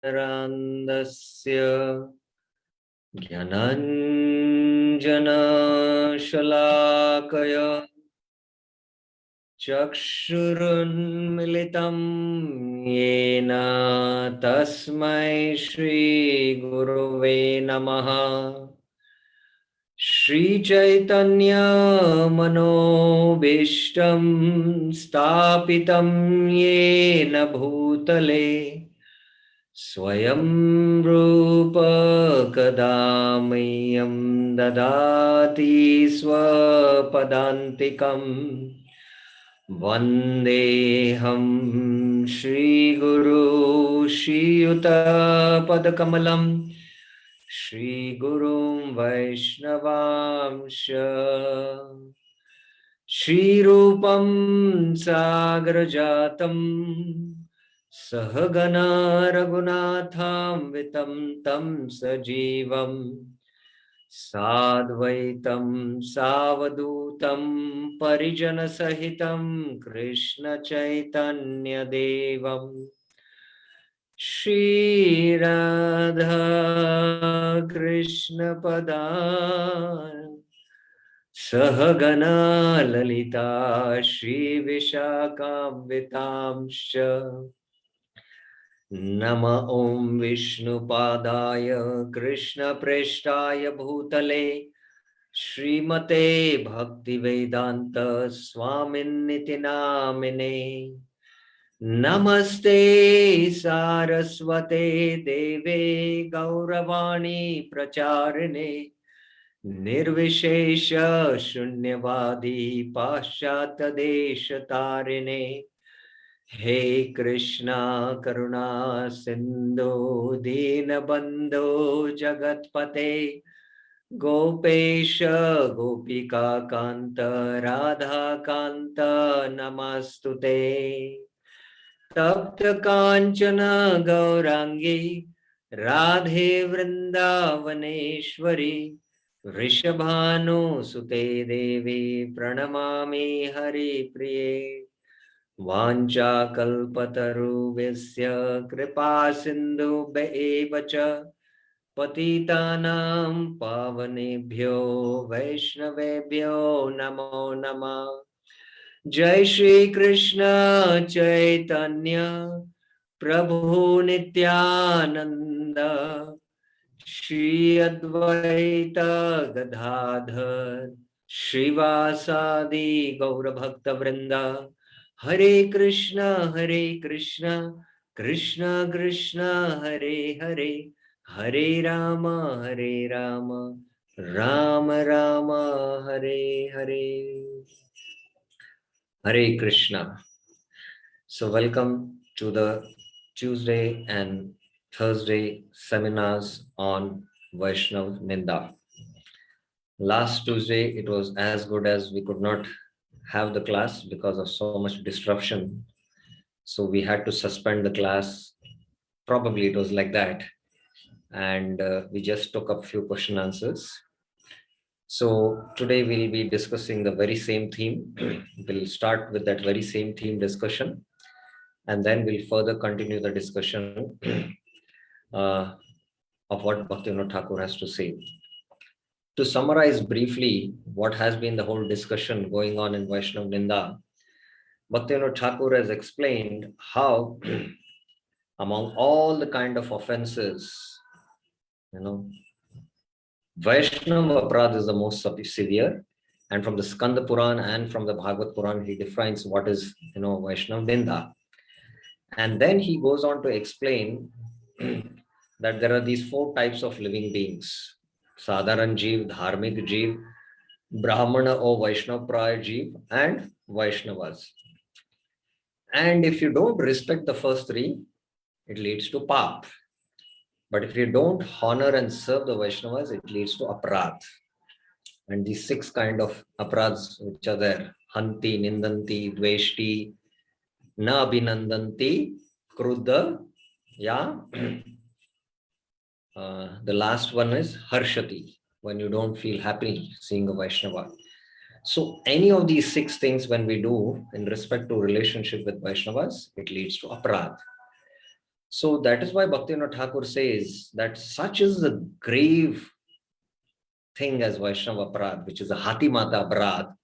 ज्ञानाञ्जनशलाकया ज्ञानाञ्जनशलाकया चक्षुरुन्मिलितं येन तस्मै श्रीगुरुवे नमः। श्रीचैतन्यमनोभीष्टं स्थापितं येन भूतले स्वयं रूप कदा मह्यं ददाति स्वपदान्तिकम् वन्देऽहं श्रीगुरु श्रीयुतपदकमलं श्रीगुरुं वैष्णवांश श्रीरूपं सागरजातं सहगना रघुनाथान्वितं तं सजीवं साद्वैतं सावधूतं परिजनसहितं कृष्ण चैतन्यदेवं श्रीराधा कृष्ण पदान् सहगना ललिता श्रीविशाखान्वितांश्च नमः ॐ विष्णुपादाय कृष्णप्रेष्ठाय भूतले श्रीमते भक्तिवेदांत स्वामिन्निति नामिने नमस्ते सारस्वते देवे गौरवाणी प्रचारिणे निर्विशेष शून्यवादी पाश्चात्य देश तारिणे हे कृष्णा करुणा सिंधु दीनबंधो जगतपते गोपेश गोपिका कांत राधा कांत नमस्तुते तप्त कांचन गौरांगी राधे वृंदावनेश्वरी वृषभानुसुते देवी प्रणमामि हरिप्रिये वाञ्छाकल्पतरुभ्यश्च कृपा सिन्धुभ्य एव च पतितानां पावनेभ्यो वैष्णवेभ्यो नमो नमः। जय श्री कृष्ण चैतन्य प्रभु नित्यानंद श्री अद्वैत गदाधर श्रीवासादि गौरभक्तवृंद हरे Krishna Krishna Krishna Hare Hare Hare Ram Ram Ram Hare Hare Hare Krishna. So welcome to the Tuesday and Thursday seminars on Vaishnav Ninda. Last Tuesday it was as good as we could not have the class because of so much disruption. So we had to suspend the class. Probably it was like that. And we just took up few question answers. So today we'll be discussing the very same theme. We'll start with that very same theme discussion. And then we'll further continue the discussion of what Bhaktivinoda Thakur has to say. To summarize briefly what has been the whole discussion going on in Vaishnav Ninda, Bhaktivinoda Thakur has explained how among all the kind of offenses, Vaishnava Aparadha is the most severe, and from the Skanda Puran and from the Bhagavad Puran, he defines what is, Vaishnava Ninda. And then he goes on to explain that there are these four types of living beings: Sadharan Jeev, Dharmik Jeev, Brahmana or Vaishnava Praya Jeev, and Vaishnavas. And if you don't respect the first three, it leads to Pap. But if you don't honor and serve the Vaishnavas, it leads to Aparadh. And these six kind of Aparadhs which are there: Hanti, Nindanti, Dveshti, Na Abhinandanti, Kruddha, the last one is Harshati, when you don't feel happy seeing a Vaishnava. So any of these six things when we do in respect to relationship with Vaishnavas, it leads to Aparadh. So that is why Bhaktivinoda Thakur says that such is the grave thing as Vaishnava Aparadh, which is a Hati Mata Aparadh.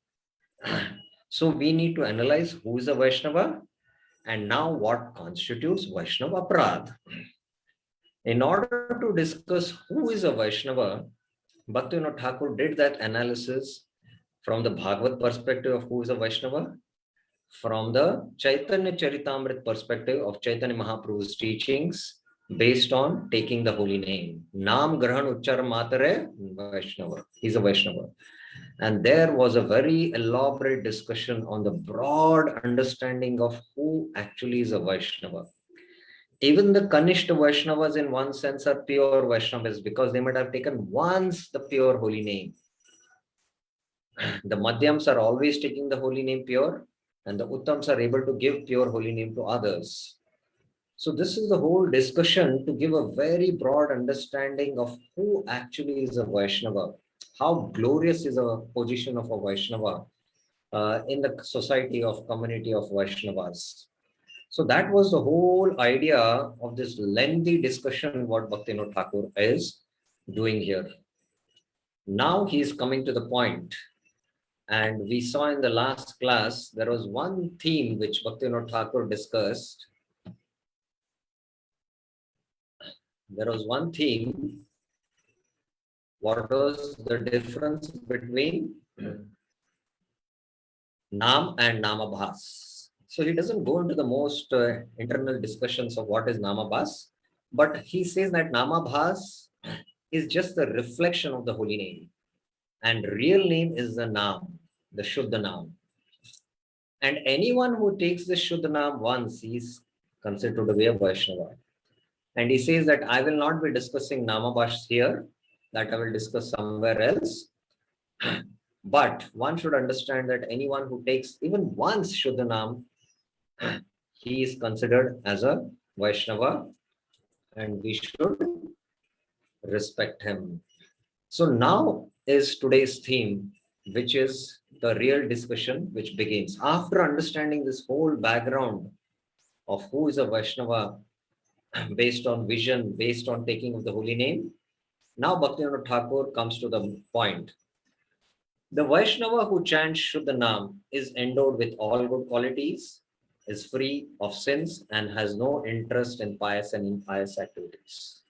So we need to analyze who is a Vaishnava and now what constitutes Vaishnava Aparadh. In order to discuss who is a Vaishnava, Bhaktivinoda Thakur did that analysis from the Bhagavad perspective of who is a Vaishnava, from the Chaitanya Charitamrita perspective of Chaitanya Mahaprabhu's teachings based on taking the holy name. Nam Grahan Uchchar Matare Vaishnava. He's a Vaishnava. And there was a very elaborate discussion on the broad understanding of who actually is a Vaishnava. Even the Kanishta Vaishnavas in one sense are pure Vaishnavas because they might have taken once the pure holy name. The Madhyams are always taking the holy name pure, and the Uttams are able to give pure holy name to others. So this is the whole discussion to give a very broad understanding of who actually is a Vaishnava, how glorious is a position of a Vaishnava in the society of community of Vaishnavas. So that was the whole idea of this lengthy discussion what Bhaktivinoda Thakur is doing here. Now he is coming to the point. And we saw in the last class, there was one theme which Bhaktivinoda Thakur discussed. There was one theme. What was the difference between Nam and Namabhas? So he doesn't go into the most internal discussions of what is Namabhas, but he says that Namabhas is just the reflection of the holy name. And real name is the Nam, the Shuddha Nam. And anyone who takes the Shuddha Nam once, he is considered to be a Vaishnava. And he says that I will not be discussing Namabhas here, that I will discuss somewhere else. But one should understand that anyone who takes even once Shuddha Nam, he is considered as a Vaishnava and we should respect him. So now is today's theme, which is the real discussion which begins. After understanding this whole background of who is a Vaishnava based on vision, based on taking of the holy name, now Bhaktivinoda Thakur comes to the point. The Vaishnava who chants Shuddha Nam is endowed with all good qualities, is free of sins, and has no interest in pious and impious activities.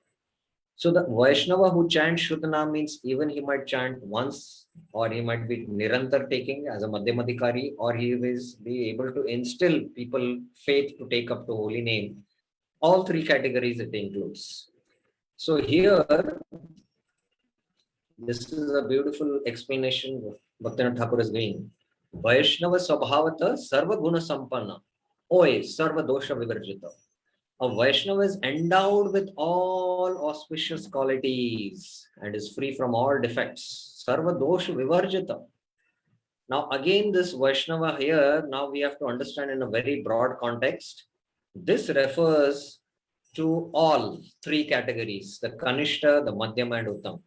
So the Vaishnava who chants Shuddha Nam means even he might chant once, or he might be Nirantar taking as a Madhyamadhikari, or he will be able to instill people faith to take up the holy name. All three categories it includes. So here, this is a beautiful explanation Bhaktivinoda Thakur is giving. Vaishnava Swabhavata Sarva Guna Sampanna. Oy Sarva Dosha Vivarjita. A Vaishnava is endowed with all auspicious qualities and is free from all defects. Sarva Dosha Vivarjita. Now again this Vaishnava here, now we have to understand in a very broad context. This refers to all three categories, the Kanishta, the Madhyama and Uttam.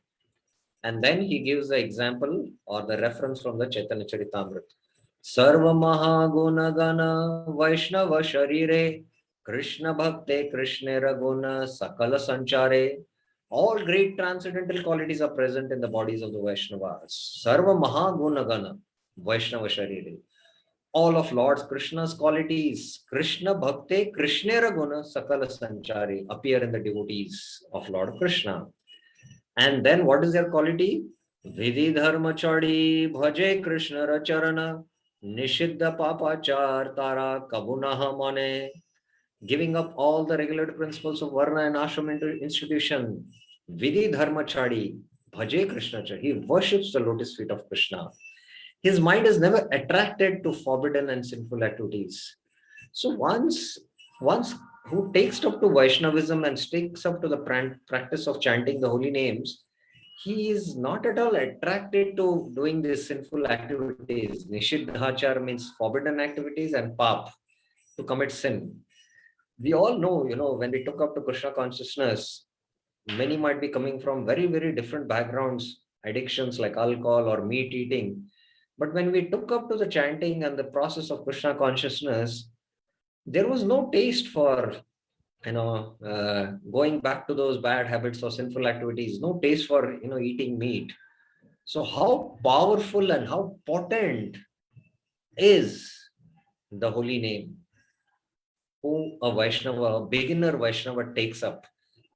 And then he gives the example or the reference from the Chaitanya Charitamrita. Sarva Mahaguna Gana Vaishnava Sharire Krishna Bhakte Krishnera Guna Sakala Sanchare. All great transcendental qualities are present in the bodies of the Vaishnavas. Sarva Mahaguna Gana Vaishnava Sharire. All of Lord Krishna's qualities, Krishna Bhakte Krishnera Guna Sakala Sanchare, appear in the devotees of Lord Krishna. And then what is their quality? Vidhi Dharma Chadi Bhaje Krishna Racharana Nishiddha Papachar Tara Kabunaha Mane. Giving up all the regulated principles of Varna and Ashram institution. Vidhi Dharma Chadi Bhaje Krishna Chadi. He worships the lotus feet of Krishna. His mind is never attracted to forbidden and sinful activities. So once who takes up to Vaishnavism and sticks up to the practice of chanting the holy names, he is not at all attracted to doing these sinful activities. Nishiddhachar means forbidden activities, and pap, to commit sin. We all know, when we took up to Krishna consciousness, many might be coming from very, very different backgrounds, addictions like alcohol or meat eating. But when we took up to the chanting and the process of Krishna consciousness, there was no taste for going back to those bad habits or sinful activities, no taste for, eating meat. So how powerful and how potent is the holy name who a Vaishnava, a beginner Vaishnava takes up,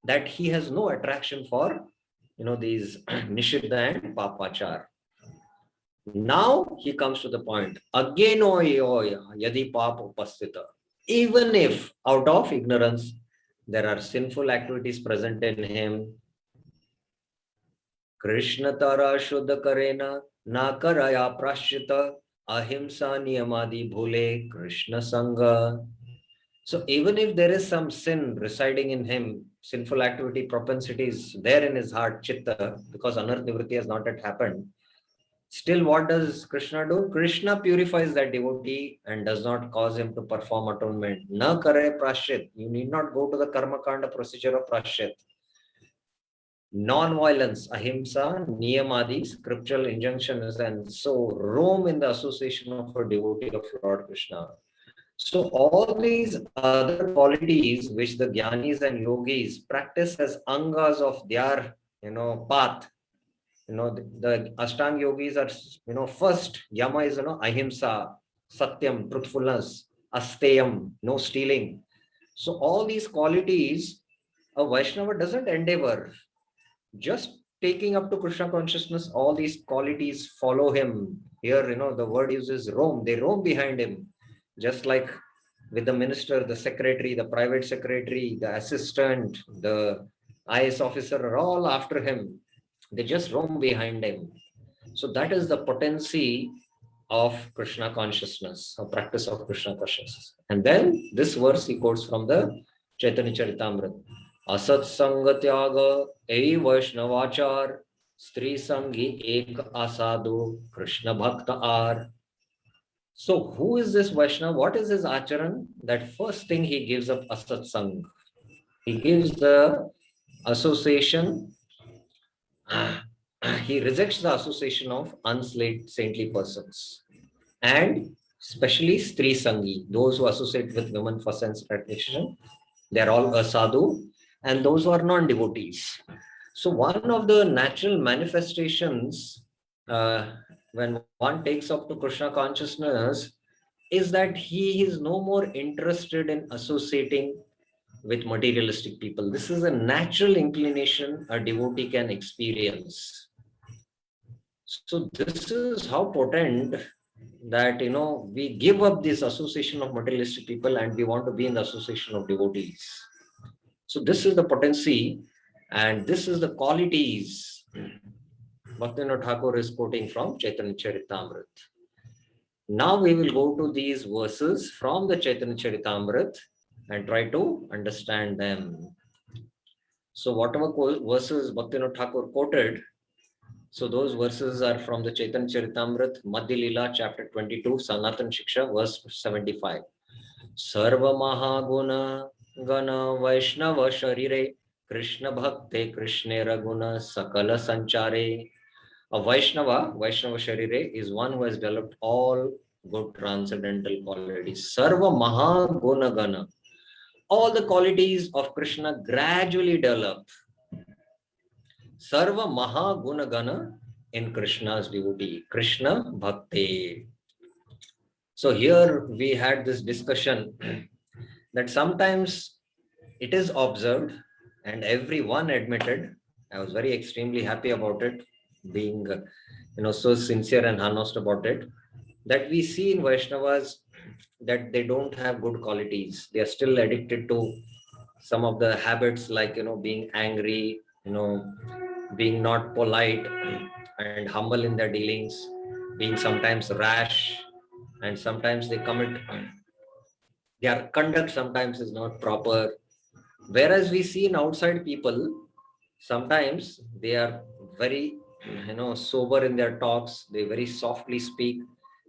that he has no attraction for, these Nishiddha and Papachar. Now he comes to the point, Ageno yadi pap upastita. Even if out of ignorance there are sinful activities present in him, Krishna tara shuddha karena na karaya prashita ahimsa niyamadi bhule Krishna sangha. So even if there is some sin residing in him, sinful activity propensities there in his heart, chitta, because anarth nivritti has not yet happened, still what does Krishna do? Krishna purifies that devotee and does not cause him to perform atonement. Na kare prashit. You need not go to the karma kanda procedure of prashit. Non-violence, ahimsa, niyamadi, scriptural injunctions, and so roam in the association of a devotee of Lord Krishna. So all these other qualities which the jnanis and yogis practice as angas of their, path. The Ashtanga yogis are, first yama is, ahimsa, satyam, truthfulness, asteyam, no stealing. So all these qualities a Vaishnava doesn't endeavor. Just taking up to Krishna consciousness, all these qualities follow him. Here, the word uses roam. They roam behind him. Just like with the minister, the secretary, the private secretary, the assistant, the IS officer are all after him. They just roam behind him. So that is the potency of Krishna consciousness, a practice of Krishna consciousness. And then this verse he quotes from the Chaitanya Charitamrita. Asat Sanga Tyaga Ei Vaishnavachar Stri Sangi Ek Asadu Krishna Bhakta Ar. So who is this Vaishnava? What is his acharan? That first thing he gives up Asat Sang. He gives the association, he rejects the association of unsaintly persons. And especially Stri Sangi, those who associate with women for sense gratification, they are all asadu, and those who are non-devotees. So one of the natural manifestations when one takes up to Krishna consciousness is that he is no more interested in associating with materialistic people. This is a natural inclination a devotee can experience. So this is how potent that, we give up this association of materialistic people and we want to be in the association of devotees. So this is the potency and this is the qualities Bhaktivinoda Thakur is quoting from Chaitanya Charitamrita. Now we will go to these verses from the Chaitanya Charitamrita and try to understand them. So whatever verses Bhaktivinoda Thakur quoted, so those verses are from the Chaitanya Charitamrita, Madhya Leela, chapter 22, Sanatan Shiksha, verse 75. Sarva Mahaguna Gana Vaishnava Sharire Krishna Bhakte Krishne Raguna Sakala Sanchare. A Vaishnava Sharire, is one who has developed all good transcendental qualities. Sarva Mahaguna Gana. All the qualities of Krishna gradually develop. Sarva Mahaguna Gana in Krishna's devotee, Krishna Bhakti. So here we had this discussion that sometimes it is observed and everyone admitted. I was very extremely happy about it, being so sincere and honest about it, that we see in Vaishnavas that they don't have good qualities. They are still addicted to some of the habits like being angry, being not polite and humble in their dealings, being sometimes rash, and sometimes they commit, their conduct sometimes is not proper. Whereas we see in outside people, sometimes they are very, sober in their talks, they very softly speak,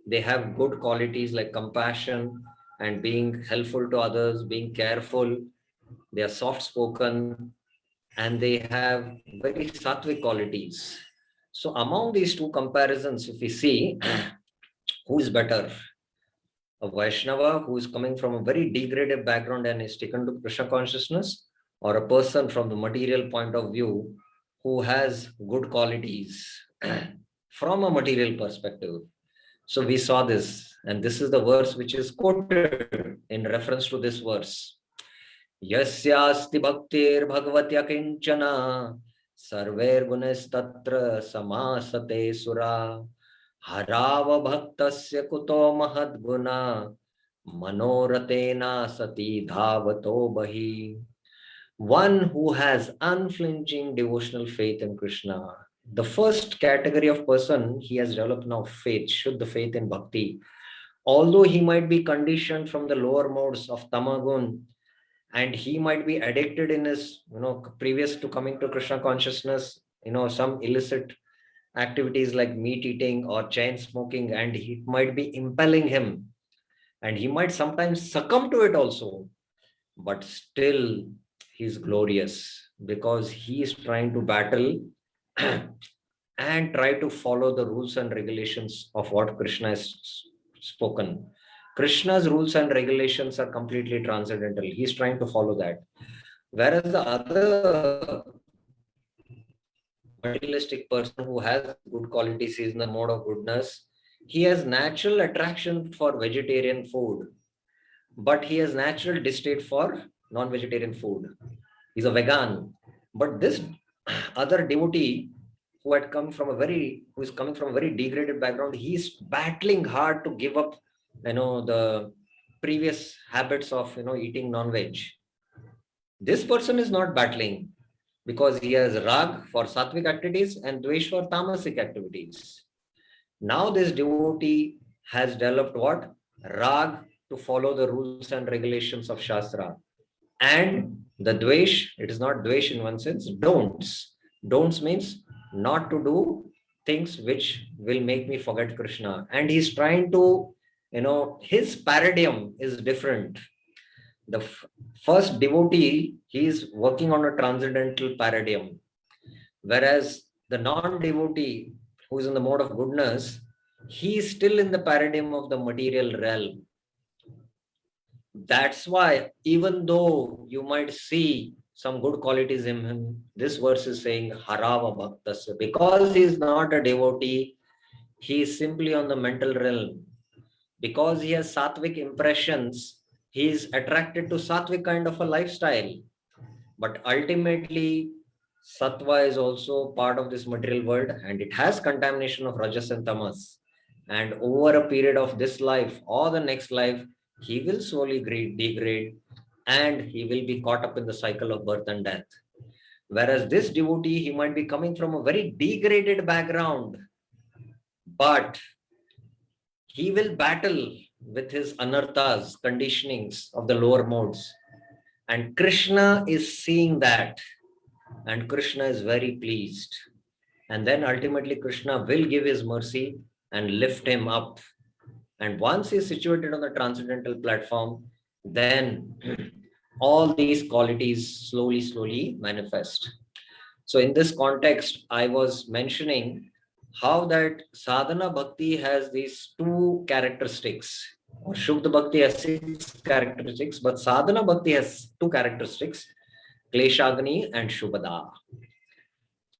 they have good qualities like compassion and being helpful to others, being careful, they are soft spoken, and they have very sattvic qualities. So among these two comparisons, if we see who is better, a Vaishnava who is coming from a very degraded background and is taken to Krishna consciousness, or a person from the material point of view who has good qualities from a material perspective. So we saw this, and this is the verse which is quoted in reference to this verse. Yasyasti bhaktir bhagavatya kinchana sarver gunestatra samasate sura harava bhaktasya kuto mahadguna manoratena sati dhavato bahi. One who has unflinching devotional faith in Krishna. The first category of person, he has developed now faith, Shuddha faith in bhakti. Although he might be conditioned from the lower modes of tamagun, and he might be addicted in his, previous to coming to Krishna consciousness, some illicit activities like meat eating or chain smoking, and it might be impelling him, and he might sometimes succumb to it also, but still he's glorious because he is trying to battle and try to follow the rules and regulations of what Krishna has spoken. Krishna's rules and regulations are completely transcendental. He's trying to follow that. Whereas the other materialistic person who has good qualities, is in the mode of goodness, he has natural attraction for vegetarian food, but he has natural distaste for non-vegetarian food. He's a vegan. But this other devotee who is coming from a very degraded background, he's battling hard to give up, the previous habits of, eating non-veg. This person is not battling because he has rag for sattvic activities and dvesh for tamasic activities. Now this devotee has developed what? Rag to follow the rules and regulations of Shastra. And the dvesh, it is not dvesh in one sense, don'ts. Don'ts means not to do things which will make me forget Krishna. And he's trying to, his paradigm is different. The first devotee, he is working on a transcendental paradigm. Whereas the non-devotee who is in the mode of goodness, he is still in the paradigm of the material realm. That's why, even though you might see some good qualities in him, this verse is saying Harava Bhaktasya. Because he is not a devotee, he is simply on the mental realm. Because he has sattvic impressions, he is attracted to sattvic kind of a lifestyle. But ultimately, sattva is also part of this material world, and it has contamination of rajas and tamas. And over a period of this life or the next life, he will slowly degrade, and he will be caught up in the cycle of birth and death. Whereas this devotee, he might be coming from a very degraded background, but he will battle with his anarthas, conditionings of the lower modes. And Krishna is seeing that, and Krishna is very pleased. And then ultimately Krishna will give his mercy and lift him up. And once he is situated on the transcendental platform, then all these qualities slowly manifest. So in this context, I was mentioning how that sadhana bhakti has these two characteristics. Or Shuddha bhakti has 6 characteristics, but sadhana bhakti has 2 characteristics: Kleshagni and Shubhada.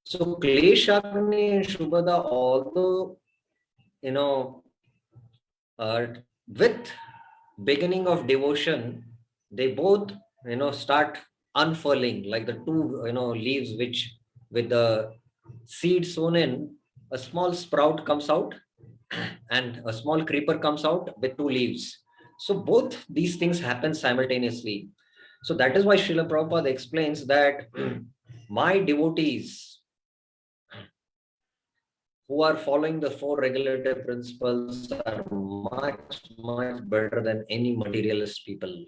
So Kleshagni and Shubhada, although, with beginning of devotion, they both, start unfurling like the two, leaves which with the seed sown in, a small sprout comes out and a small creeper comes out with 2 leaves. So both these things happen simultaneously. So that is why Srila Prabhupada explains that my devotees who are following the 4 regulative principles are much better than any materialist people.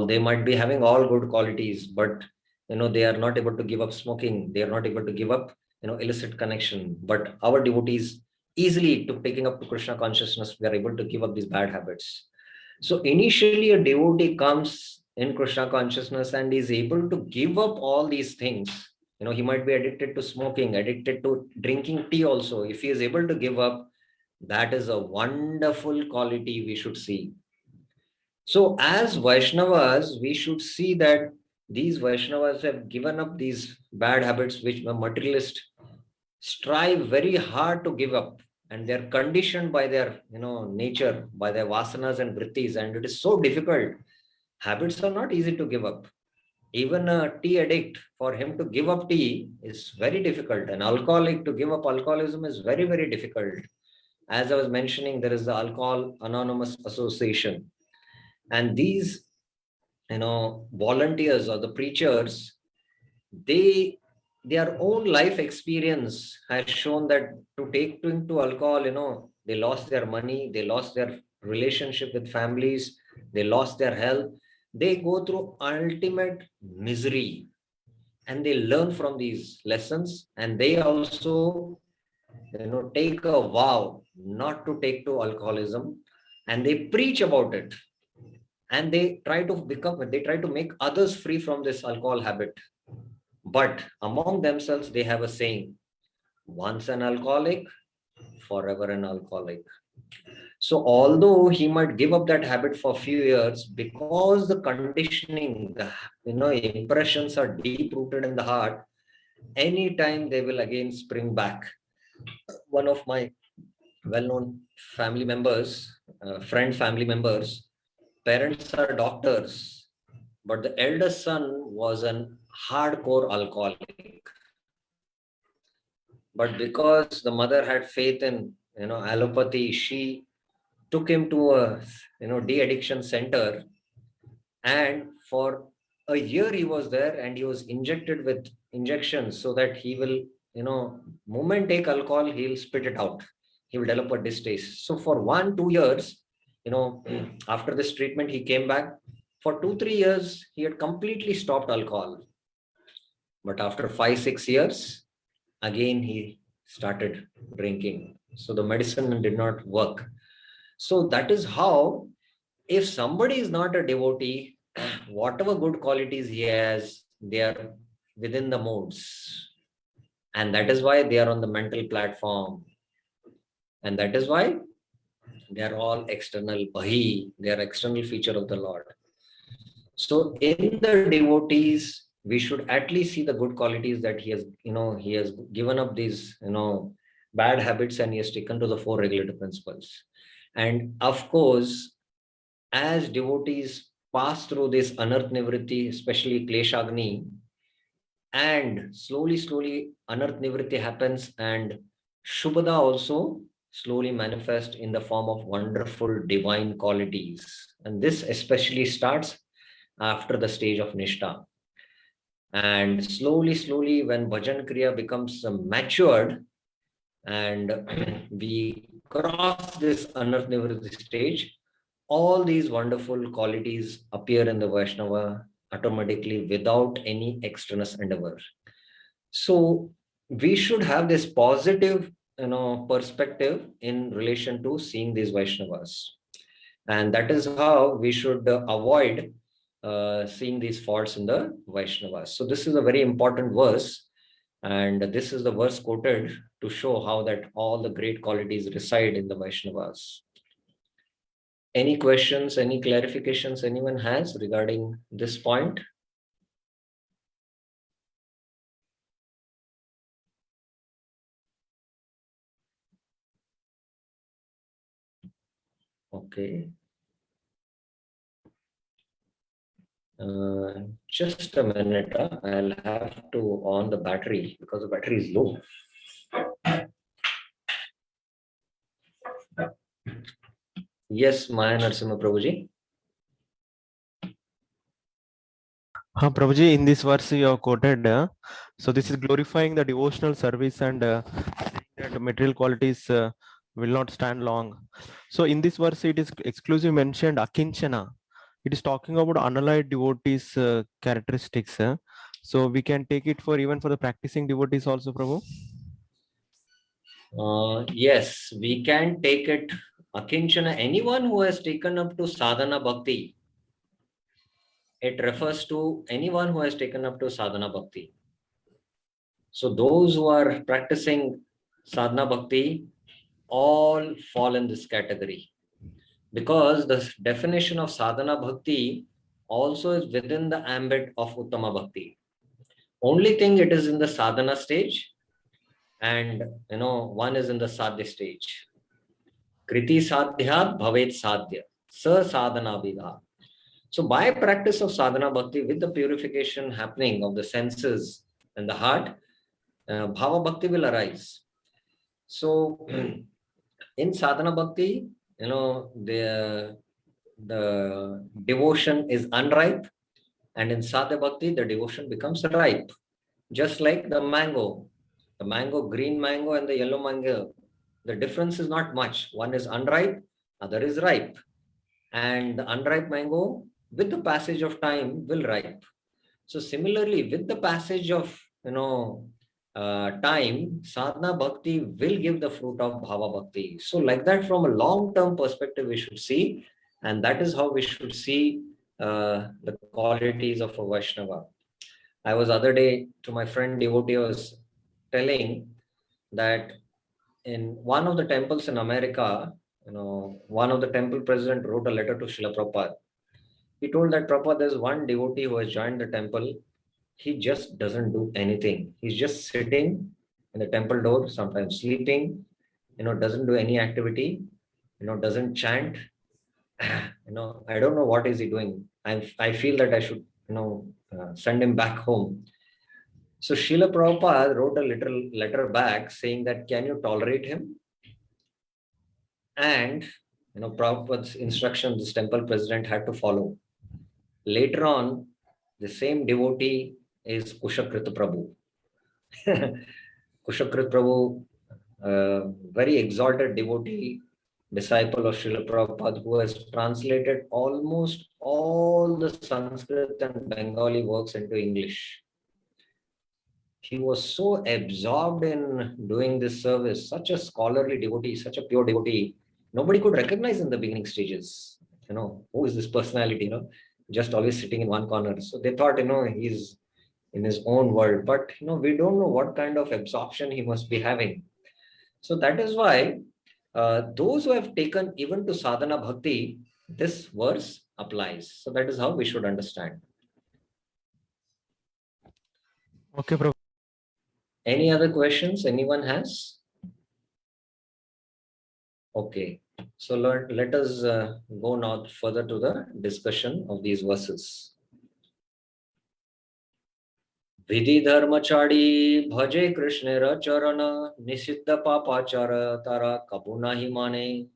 They might be having all good qualities, but they are not able to give up smoking. They are not able to give up illicit connection. But our devotees, easily to picking up to Krishna consciousness, we are able to give up these bad habits. So initially a devotee comes in Krishna consciousness and is able to give up all these things. He might be addicted to smoking, addicted to drinking tea also. If he is able to give up, That is a wonderful quality we should see. So as Vaishnavas, we should see that these Vaishnavas have given up these bad habits which the materialists strive very hard to give up, and they're conditioned by their nature, by their vasanas and vrittis, and it is so difficult. Habits are not easy to give up. Even a tea addict, for him to give up tea is very difficult. An alcoholic to give up alcoholism is very, very difficult. As I was mentioning, there is the Alcohol Anonymous Association, and these volunteers or the preachers, they their own life experience has shown that to take to alcohol, they lost their money, they lost their relationship with families, they lost their health, they go through ultimate misery, and they learn from these lessons, and they also take a vow not to take to alcoholism, and they preach about it, and they try to make others free from this alcohol habit. But among themselves, they have a saying: once an alcoholic, forever an alcoholic. So although he might give up that habit for a few years, because the conditioning, the impressions are deep rooted in the heart, anytime they will again spring back. One of my well-known family members, friend family members, parents are doctors, but the eldest son was an hardcore alcoholic. But because the mother had faith in allopathy, she took him to a de-addiction center, and for a year he was there, and he was injected with injections so that he will moment take alcohol, he'll spit it out, he will develop a distaste. So for 1-2 years, after this treatment, he came back. For 2-3 years he had completely stopped alcohol, but after 5-6 years again he started drinking. So the medicine did not work. So that is how, if somebody is not a devotee, whatever good qualities he has, they are within the modes. And that is why they are on the mental platform. And that is why they are all external bahi, they are external feature of the Lord. So in the devotees, we should at least see the good qualities, that he has given up these, bad habits, and he has taken to the 4 regulative principles. And of course, as devotees pass through this anarth nivritti, especially kleshagni, and slowly anarth nivritti happens, and shubhada also slowly manifests in the form of wonderful divine qualities. And this especially starts after the stage of Nishtha. And slowly, when Bhajan Kriya becomes matured, and we cross this anarth nivritti stage, all these wonderful qualities appear in the Vaishnava automatically without any extraneous endeavor. So we should have this positive, perspective in relation to seeing these Vaishnavas. And that is how we should avoid seeing these faults in the Vaishnavas. So this is a very important verse. And this is the verse quoted to show how that all the great qualities reside in the Vaishnavas. Any questions, any clarifications anyone has regarding this point? Okay. Just a minute. I'll have to on the battery because the battery is low. Yes, Maya Narasimha Prabhuji. Prabhuji, in this verse you have quoted, so this is glorifying the devotional service and saying that material qualities will not stand long. So in this verse, it is exclusively mentioned akinchana. It is talking about unallied devotees characteristics. So we can take it for even for the practicing devotees also, Prabhu. Yes, we can take it akinchana. Anyone who has taken up to sadhana bhakti, it refers to anyone who has taken up to sadhana bhakti. So those who are practicing sadhana bhakti, all fall in this category, because the definition of sadhana bhakti also is within the ambit of uttama bhakti. Only thing, it is in the sadhana stage, and one is in the sadhya stage. Kriti sadhyat bhavet sadhya, sa sadhana vidha. So by practice of sadhana bhakti, with the purification happening of the senses and the heart, bhava bhakti will arise. So in sadhana bhakti, the devotion is unripe, and in sadhya bhakti, the devotion becomes ripe. Just like the mango, green mango and the yellow mango, the difference is not much. One is unripe, other is ripe. And the unripe mango, with the passage of time, will ripe. So similarly, with the passage of time, sadhana bhakti will give the fruit of bhava bhakti. So like that, from a long-term perspective, we should see, and that is how we should see the qualities of a Vaishnava. I was other day to my friend devotee, was telling that in one of the temples in America, one of the temple president wrote a letter to Srila Prabhupada. He told that, Prabhupada, there's one devotee who has joined the temple. He just doesn't do anything. He's just sitting in the temple door, sometimes sleeping, doesn't do any activity, doesn't chant. I don't know what is he doing. I feel that I should, send him back home. So Srila Prabhupada wrote a little letter back saying that, can you tolerate him? And, Prabhupada's instruction, this temple president had to follow. Later on, the same devotee is Kushakrita Prabhu. Kushakrita Prabhu, very exalted devotee, disciple of Srila Prabhupada, who has translated almost all the Sanskrit and Bengali works into English. He was so absorbed in doing this service, such a scholarly devotee, such a pure devotee. Nobody could recognize in the beginning stages, who is this personality, just always sitting in one corner. So they thought, he's in his own world, but, we don't know what kind of absorption he must be having. So that is why those who have taken even to sadhana bhakti, this verse applies. So that is how we should understand. Okay, Prabhu. Any other questions anyone has? Okay, so let us go now further to the discussion of these verses. Vidhi dharmachari bhaje krishnera charana nisiddha papachara tara kabunahi mane.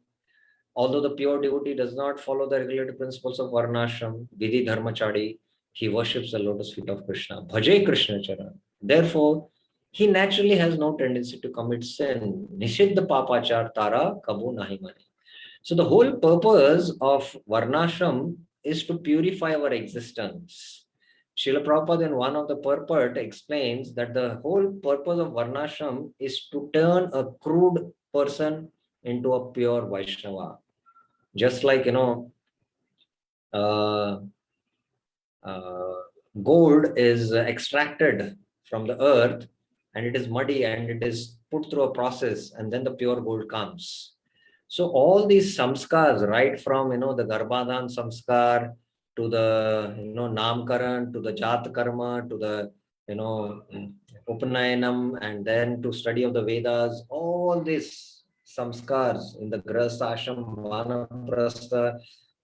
Although the pure devotee does not follow the regulated principles of varnashram, Vidhi dharmachari, he worships the lotus feet of Krishna. Bhaje Krishna charana. Therefore, he naturally has no tendency to commit sin. Nishiddha papachar tara kabu nahi mane. So the whole purpose of varnashram is to purify our existence. Srila Prabhupada in one of the purport explains that the whole purpose of varnashram is to turn a crude person into a pure Vaishnava. Just like, gold is extracted from the earth and it is muddy and it is put through a process and then the pure gold comes. So all these samskars, right from, the Garbhadan samskar to the, Namkaran, to the Jat Karma, to the, Upanayanam, and then to study of the Vedas, all these samskars in the Grihastha Ashram, Vanaprastha,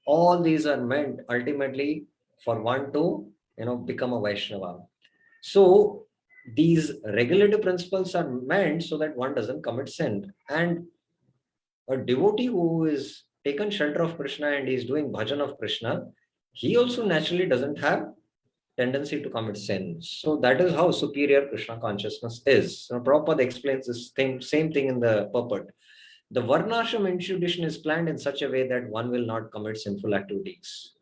all these are meant ultimately for one to, become a Vaishnava. So these regulative principles are meant so that one doesn't commit sin. And a devotee who is taken shelter of Krishna and is doing bhajan of Krishna, he also naturally doesn't have tendency to commit sin. So that is how superior Krishna consciousness is. So Prabhupada explains this same thing in the purport. The varnashram institution is planned in such a way that one will not commit sinful activities.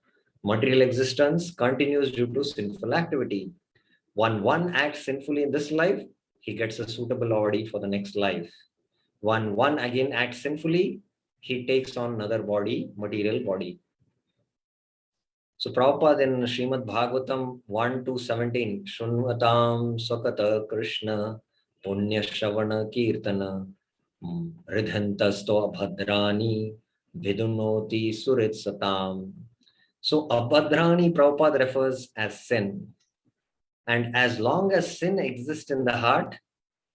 Material existence continues due to sinful activity. When one acts sinfully in this life, he gets a suitable body for the next life. When one again acts sinfully, he takes on another body, material body. So Prabhupada in Srimad Bhagavatam 1-17, Shunvatam Sakata Krishna Punya Shravana Kirtana Ridhantasto abhadrani vidunoti surit satam. So abhadrani Prabhupada refers as sin. And as long as sin exists in the heart,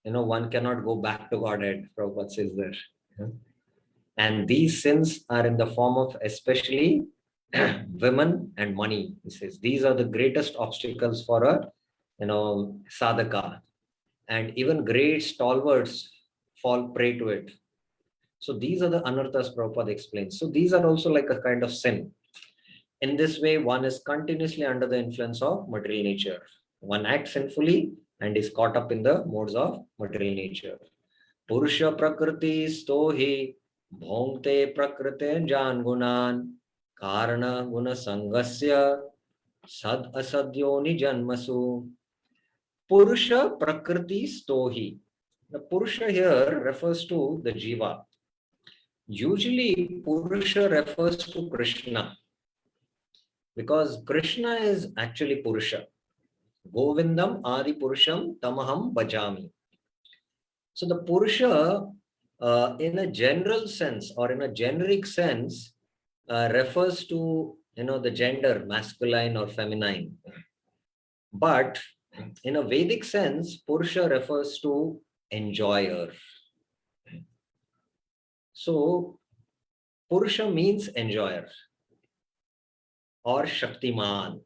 one cannot go back to Godhead, Prabhupada says there. Yeah. And these sins are in the form of especially women and money. He says these are the greatest obstacles for a sadhaka. And even great stalwarts fall prey to it. So these are the anarthas Prabhupada explains. So these are also like a kind of sin. In this way, one is continuously under the influence of material nature. One acts sinfully and is caught up in the modes of material nature. Purusha prakriti stohi bhongte prakrite jan gunan karana guna sangasya sad asadyoni janmasu. Purusha prakriti stohi. The Purusha here refers to the Jiva. Usually, Purusha refers to Krishna because Krishna is actually Purusha. Govindam Adi Purusham Tamaham Bhajami. So the Purusha, in a general sense or in a generic sense, refers to the gender, masculine or feminine. But in a Vedic sense, Purusha refers to enjoyer. So Purusha means enjoyer or Shaktiman.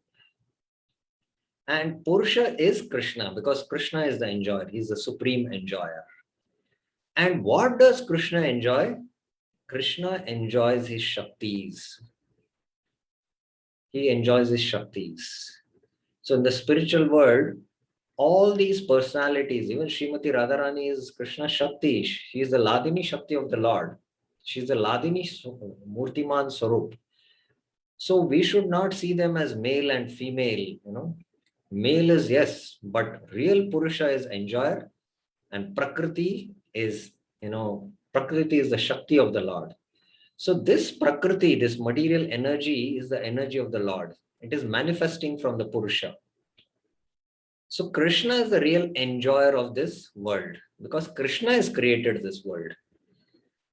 And Purusha is Krishna because Krishna is the enjoyer. He's the supreme enjoyer. And what does Krishna enjoy? Krishna enjoys his Shaktis. He enjoys his Shaktis. So in the spiritual world, all these personalities, even Srimati Radharani is Krishna Shakti. She is the Ladini Shakti of the Lord. She is the Ladini Murtiman Swarup. So we should not see them as male and female, Male is yes, but real Purusha is enjoyer and Prakriti is, Prakriti is the Shakti of the Lord. So this Prakriti, this material energy is the energy of the Lord. It is manifesting from the Purusha. So Krishna is the real enjoyer of this world because Krishna has created this world.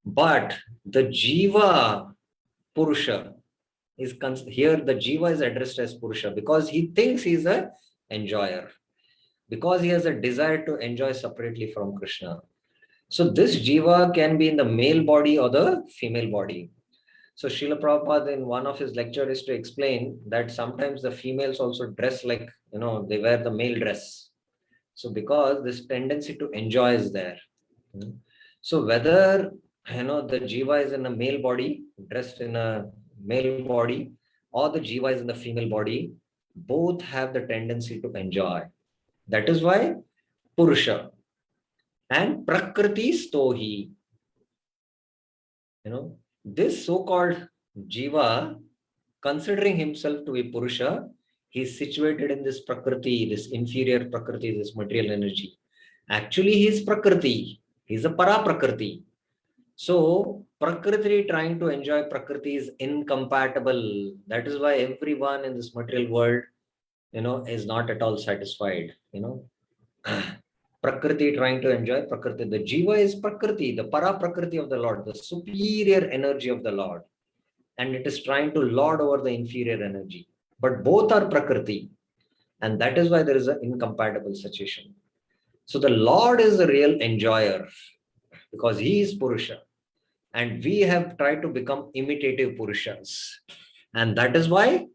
But the Jiva Purusha is here, the Jiva is addressed as Purusha because he thinks he is an enjoyer, because he has a desire to enjoy separately from Krishna. So this Jiva can be in the male body or the female body. So Srila Prabhupada in one of his lectures is to explain that sometimes the females also dress like, they wear the male dress. So because this tendency to enjoy is there. So whether, the Jiva is in a male body, dressed in a male body, or the Jiva is in the female body, both have the tendency to enjoy. That is why Purusha and Prakriti Stohi. This so-called Jiva, considering himself to be Purusha, he is situated in this Prakriti, this inferior Prakriti, this material energy. Actually, he is Prakriti. He is a Para Prakriti. So, Prakriti trying to enjoy Prakriti is incompatible. That is why everyone in this material world, is not at all satisfied. Prakriti trying to enjoy Prakriti. The Jiva is Prakriti, the Para Prakriti of the Lord, the superior energy of the Lord. And it is trying to lord over the inferior energy. But both are Prakriti. And that is why there is an incompatible situation. So the Lord is the real enjoyer because he is Purusha. And we have tried to become imitative Purushas. And that is why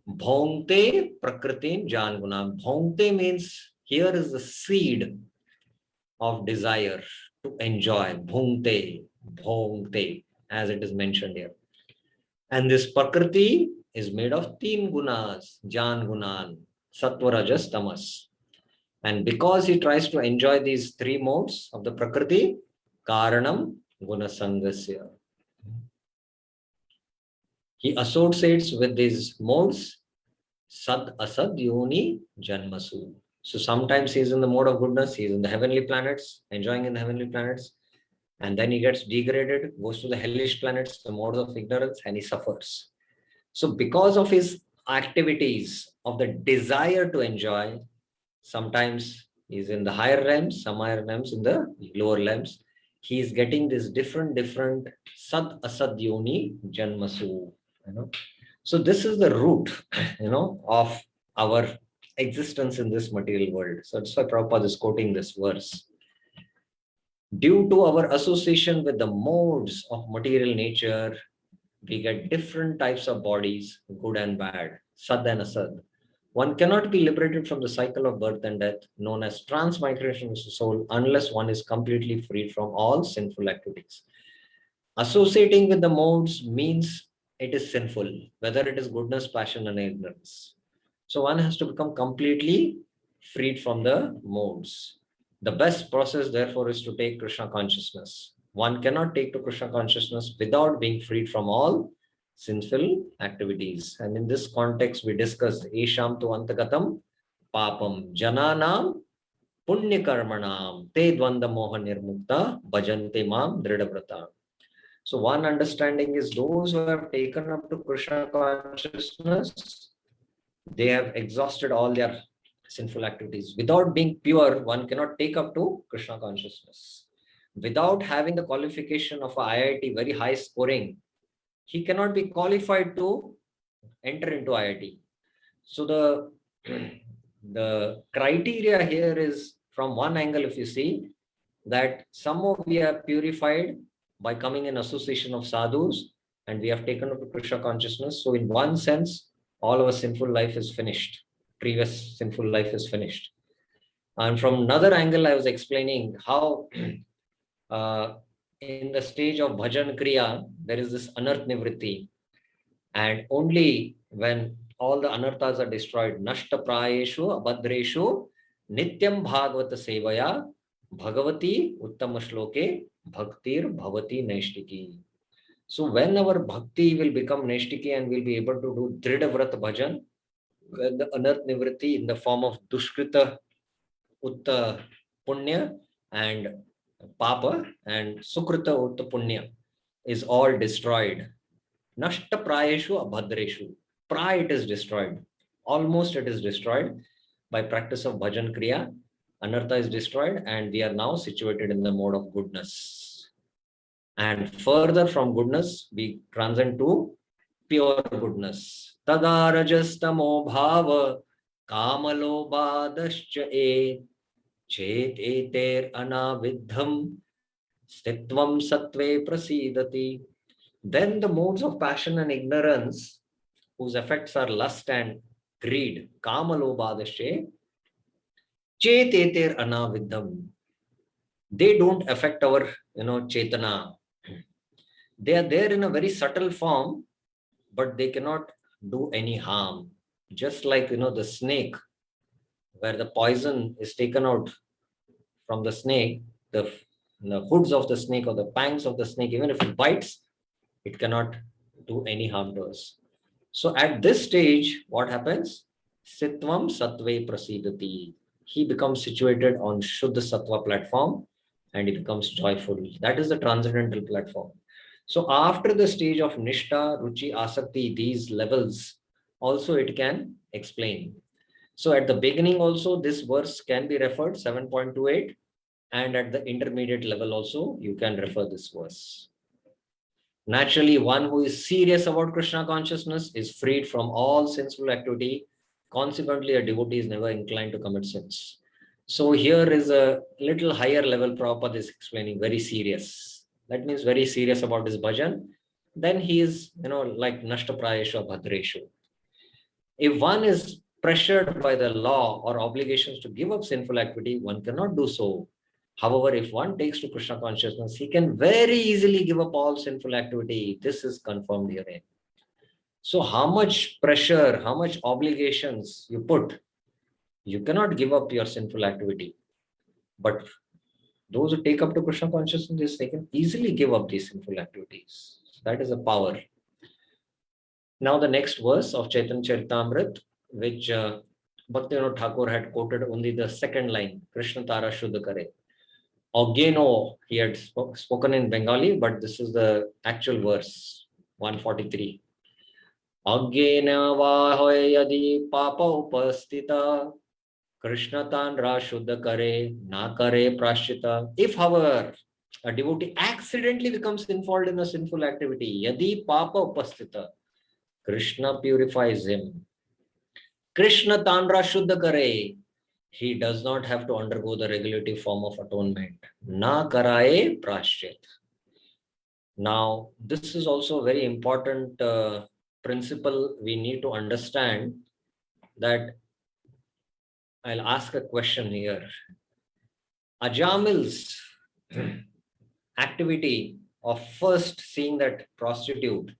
Bhongte Prakritin Janguna. Bhongte means here is the seed of desire to enjoy. Bhongte, as it is mentioned here. And this Prakriti is made of teen gunas, Jan Gunan, Sattva, Rajas, Tamas. And because he tries to enjoy these three modes of the Prakriti, Karanam Guna Sangasya. He associates with these modes Sad Asad Yoni Janmasu. So sometimes he's in the mode of goodness, he's in the heavenly planets, enjoying in the heavenly planets, and then he gets degraded, goes to the hellish planets, the modes of ignorance, and he suffers. So because of his activities of the desire to enjoy, sometimes he's in the higher realms, some higher realms in the lower realms, he is getting this different sad asad yoni janmasu, you know. So this is the root, of our existence in this material world. So that's why Prabhupada is quoting this verse. Due to our association with the modes of material nature, we get different types of bodies, good and bad, sad and asad. One cannot be liberated from the cycle of birth and death, known as transmigration of the soul, unless one is completely freed from all sinful activities. Associating with the modes means it is sinful, whether it is goodness, passion, and ignorance. So one has to become completely freed from the modes. The best process, therefore, is to take Krishna consciousness. One cannot take to Krishna consciousness without being freed from all sinful activities. And in this context, we discussed Esham tu antagatam papam jananam punya karmanam te dvanda moha nirmukta bhajante mam dridhavrata. So one understanding is those who have taken up to Krishna consciousness, they have exhausted all their sinful activities. Without being pure, one cannot take up to Krishna consciousness. Without having the qualification of a IIT, very high scoring, he cannot be qualified to enter into IIT. So the criteria here is, from one angle, if you see, that somehow we are purified by coming in association of sadhus, and we have taken up to Krishna consciousness. So in one sense, all our sinful life is finished. Previous sinful life is finished. And from another angle, I was explaining how in the stage of bhajan kriya, there is this anarth nivritti. And only when all the anarthas are destroyed, nashta prayeshu abhadreshu nityam bhagavata sevaya bhagavati uttama shloke bhaktir bhavati naishtiki. So when our bhakti will become naishtiki and we'll be able to do dridha vrat bhajan, when the anarth nivritti in the form of dushkrita utta punya and papa and sukrita utta punya is all destroyed. Nashta prayeshu abhadreshu. Pray it is destroyed. Almost it is destroyed by practice of bhajan kriya. Anartha is destroyed and we are now situated in the mode of goodness. And further from goodness, we transcend to pure goodness. Tada rajastamo bhava kamalobhadascha et chet eter anavidham stitvam sattve prasidati. Then the modes of passion and ignorance, whose effects are lust and greed, kamalobhadasche, cheteter anavidham. They don't affect our, chetana. They are there in a very subtle form, but they cannot do any harm. Just like, the snake, where the poison is taken out from the snake, the hoods of the snake or the pangs of the snake, even if it bites, it cannot do any harm to us. So at this stage, what happens? Sitvam sattve prasidati. He becomes situated on Shuddha Sattva platform and he becomes joyful. That is the transcendental platform. So after the stage of Nishta, Ruchi, Asakti, these levels, also it can explain. So at the beginning also, this verse can be referred, 7.28, and at the intermediate level also, you can refer this verse. Naturally, one who is serious about Krishna consciousness is freed from all sinful activity. Consequently, a devotee is never inclined to commit sins. So here is a little higher level. Prabhupada is explaining, very serious. That means very serious about his bhajan. Then he is, like Nashta Prayeshu Bhadreshu. If one is pressured by the law or obligations to give up sinful activity, one cannot do so. However, if one takes to Krishna consciousness, he can very easily give up all sinful activity. This is confirmed herein. So how much pressure, how much obligations you put, you cannot give up your sinful activity. But those who take up to Krishna consciousness, they can easily give up these sinful activities. That is a power. Now the next verse of Chaitanya Charitamrita, which Bhaktivinoda Thakur had quoted only the second line, Krishna Tara Shuddha Kare. Ogeno, he had spoken in Bengali, but this is the actual verse, 143. Agyena vahoy yadi papa upastita Krishna tanra shuddha kare na kare prashita. If, however, a devotee accidentally becomes involved in a sinful activity, yadi papa upasthita, Krishna purifies him. Krishna Tandra Shuddha Kare. He does not have to undergo the regulative form of atonement. Na karaye prashchit. Now, this is also a very important principle we need to understand, that I'll ask a question here. Ajamil's activity of first seeing that prostitute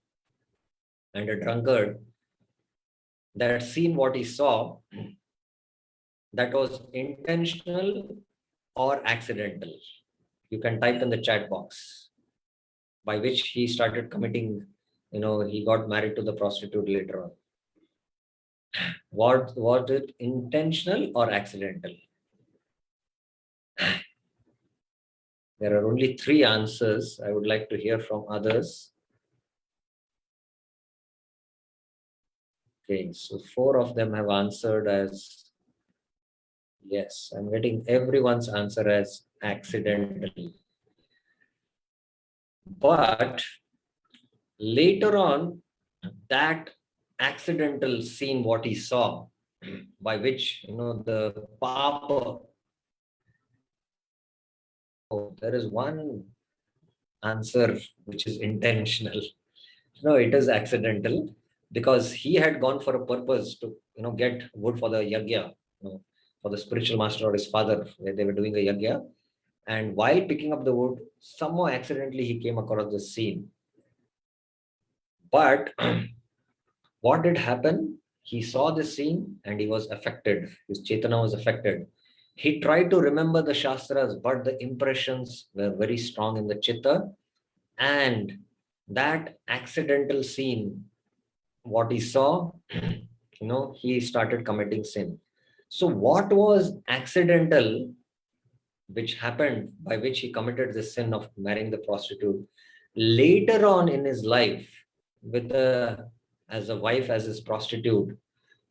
and a drunkard, that scene what he saw, that was intentional or accidental? You can type in the chat box. By which he started committing, he got married to the prostitute later on. Was it intentional or accidental? There are only 3 answers. I would like to hear from others. Okay, so 4 of them have answered as yes. I'm getting everyone's answer as accidental. But later on, that accidental scene, what he saw, by which, the Papa, there is one answer which is intentional. No, it is accidental, because he had gone for a purpose to, get wood for the yagya, for the spiritual master or his father, where they were doing a yagya. And while picking up the wood, somehow accidentally he came across the scene. But what did happen? He saw the scene and he was affected. His Chetana was affected. He tried to remember the Shastras, but the impressions were very strong in the Chitta. And that accidental scene, what he saw, he started committing sin. So what was accidental, which happened, by which he committed the sin of marrying the prostitute, later on in his life, as a wife, as his prostitute,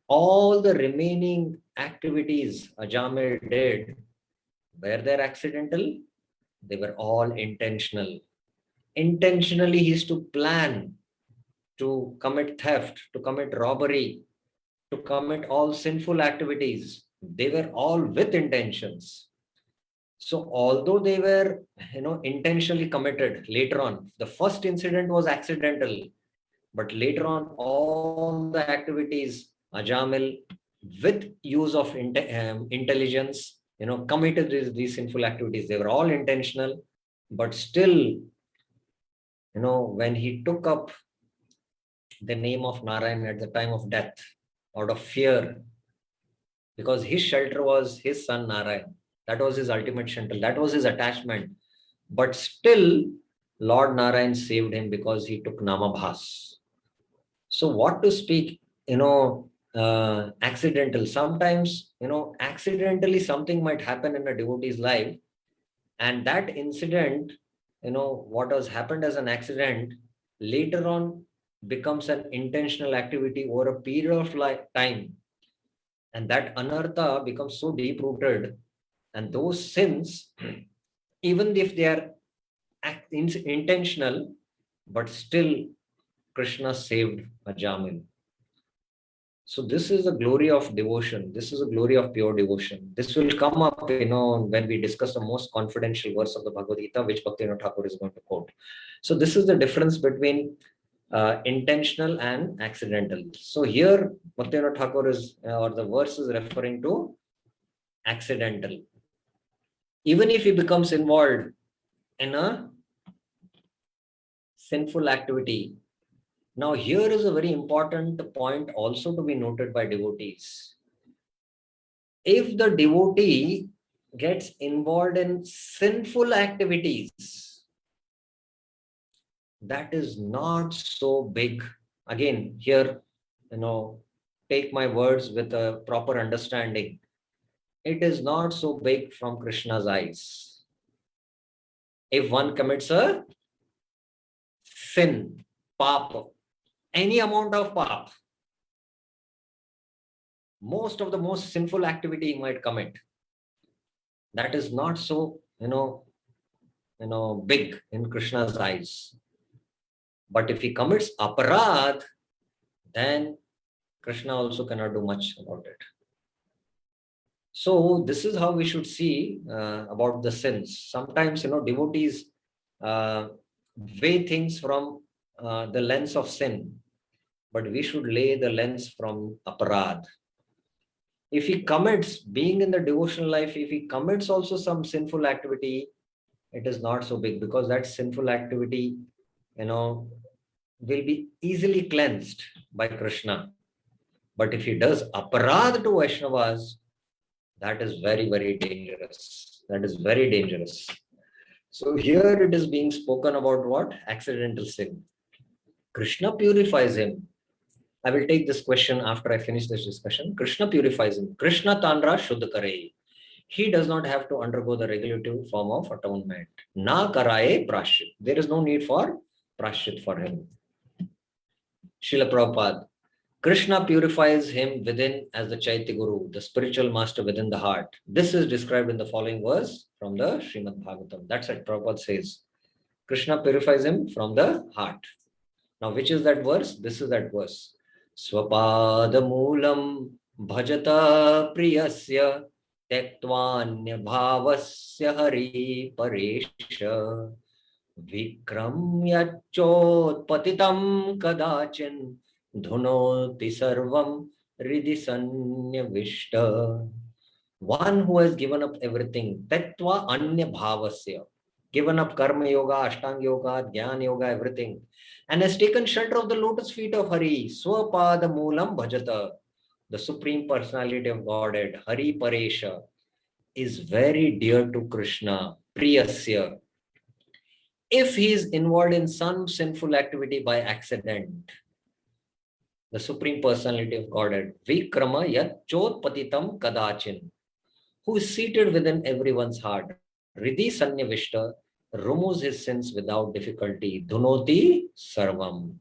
all the remaining activities Ajamil did, were they accidental? They were all intentional. Intentionally, he used to plan to commit theft, to commit robbery, to commit all sinful activities. They were all with intentions. So although they were, intentionally committed later on, the first incident was accidental, but later on, all the activities, Ajamil, with use of intelligence, committed these sinful activities. They were all intentional, but still, when he took up the name of Narayan at the time of death, out of fear, because his shelter was his son Narayan. That was his ultimate shelter. That was his attachment. But still, Lord Narayan saved him because he took Namabhas. So what to speak, accidental. Sometimes, accidentally something might happen in a devotee's life. And that incident, what has happened as an accident, later on becomes an intentional activity over a period of time. And that anartha becomes so deep rooted. And those sins, even if they are intentional, but still Krishna saved Ajamil. So this is the glory of devotion. This is a glory of pure devotion. This will come up, when we discuss the most confidential verse of the Bhagavad Gita, which Bhaktivinoda Thakur is going to quote. So this is the difference between intentional and accidental. So here, Bhaktivinoda Thakur is, or the verse is referring to accidental. Even if he becomes involved in a sinful activity. Now, here is a very important point also to be noted by devotees. If the devotee gets involved in sinful activities, that is not so big. Again, here, take my words with a proper understanding. It is not so big from Krishna's eyes. If one commits a sin, pap, any amount of pap, most of the most sinful activity he might commit, that is not so, big in Krishna's eyes. But if he commits aparadh, then Krishna also cannot do much about it. So this is how we should see about the sins. Sometimes, devotees weigh things from the lens of sin, but we should lay the lens from aparadh. If he commits, being in the devotional life, if he commits also some sinful activity, it is not so big, because that sinful activity, will be easily cleansed by Krishna. But if he does aparadh to Vaishnavas, that is very, very dangerous. That is very dangerous. So here it is being spoken about what? Accidental sin. Krishna purifies him. I will take this question after I finish this discussion. Krishna purifies him. Krishna Tandra Shuddha Kare. He does not have to undergo the regulative form of atonement. Na Karaye Prashit. There is no need for Prashit for him. Srila Prabhupada. Krishna purifies him within as the Chaitya Guru, the spiritual master within the heart. This is described in the following verse from the Srimad Bhagavatam. That's what Prabhupada says. Krishna purifies him from the heart. Now, which is that verse? This is that verse. Swapada moolam bhajata priyasya tektvanya bhavasya hari paresha vikramya chot patitam kadachin dhunoti sarvam ridhi sanyavishta. One who has given up everything, tattva anya bhavasya, given up karma yoga, ashtanga yoga, jnana yoga, everything, and has taken shelter of the lotus feet of Hari, swapada moolam bhajata, the Supreme Personality of Godhead, Hari Paresha, is very dear to Krishna, priyasya. If he is involved in some sinful activity by accident, the Supreme Personality of Godhead, Vikrama yat chot patitam kadachin, who is seated within everyone's heart, Ridhi Sanyavishta, removes his sins without difficulty, Dhunoti Sarvam.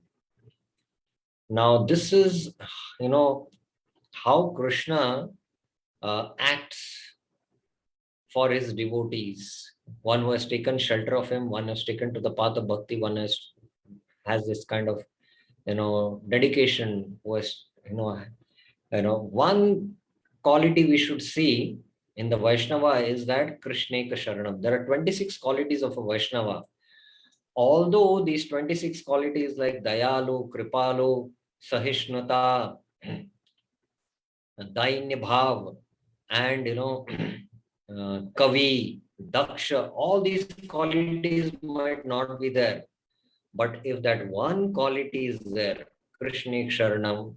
Now, this is, how Krishna acts for his devotees. One who has taken shelter of him, one has taken to the path of bhakti, one has this kind of, dedication. Who has, one quality we should see in the Vaishnava is that Krishneka Sharanam. There are 26 qualities of a Vaishnava. Although these 26 qualities like Dayalu, Kripalu, Sahishnata, Dainya Bhav, and Kavi, Daksha, all these qualities might not be there. But if that one quality is there, Krishnek Sharanam,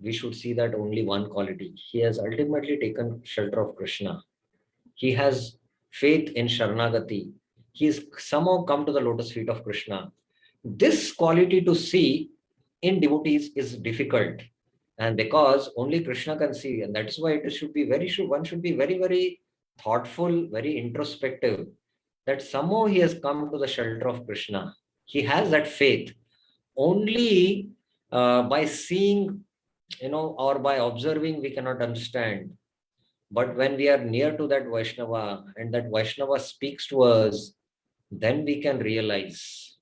we should see that only one quality. He has ultimately taken shelter of Krishna. He has faith in Sharanagati. He has somehow come to the lotus feet of Krishna. This quality to see in devotees is difficult. And because only Krishna can see, and that is why one should be very, very thoughtful, very introspective, that somehow he has come to the shelter of Krishna. He has that faith. Only by seeing, or by observing, we cannot understand. But when we are near to that Vaishnava and that Vaishnava speaks to us, then we can realize.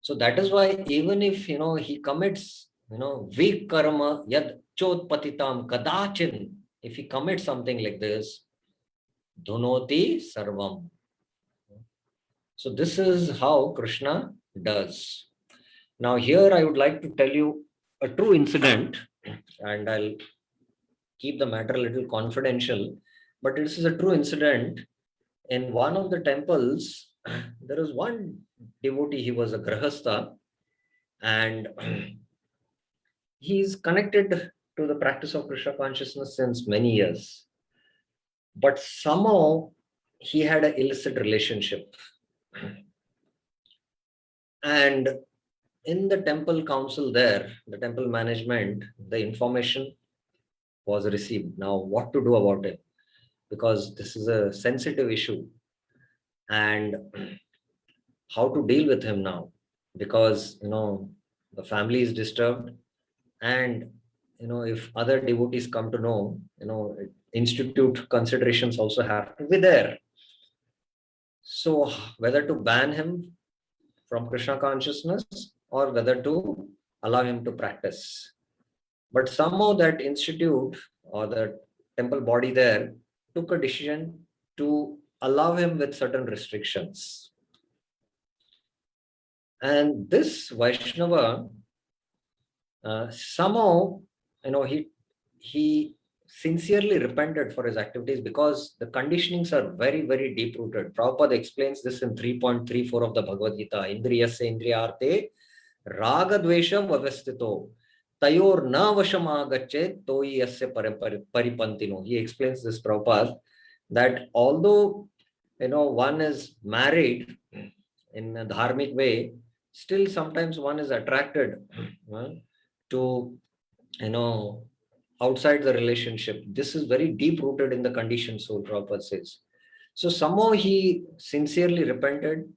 So that is why even if, he commits, vikarma yad chotpatitam kadachin, if he commits something like this, dhunoti sarvam. So this is how Krishna does. Now here I would like to tell you a true incident, and I'll keep the matter a little confidential, but this is a true incident. In one of the temples, there was one devotee, he was a grahastha, and he's connected to the practice of Krishna consciousness since many years. But somehow he had an illicit relationship. And in the temple council there, the temple management, the information was received. Now, what to do about it? Because this is a sensitive issue. And how to deal with him now? Because, the family is disturbed. And, if other devotees come to know, institute considerations also have to be there. So whether to ban him from Krishna consciousness or whether to allow him to practice. But somehow that institute or the temple body there took a decision to allow him with certain restrictions. And this Vaishnava, somehow, he sincerely repented for his activities because the conditionings are very, very deep rooted. Prabhupada explains this in 3.34 of the Bhagavad Gita. Indriyasya indriyarte raga dvesha vavestito tayor na vasham agacche toi yasya paripantino. He explains this, Prabhupada, that although one is married in a dharmic way, still sometimes one is attracted to outside the relationship. This is very deep rooted in the conditioned soul, Prabhupada says. So somehow he sincerely repented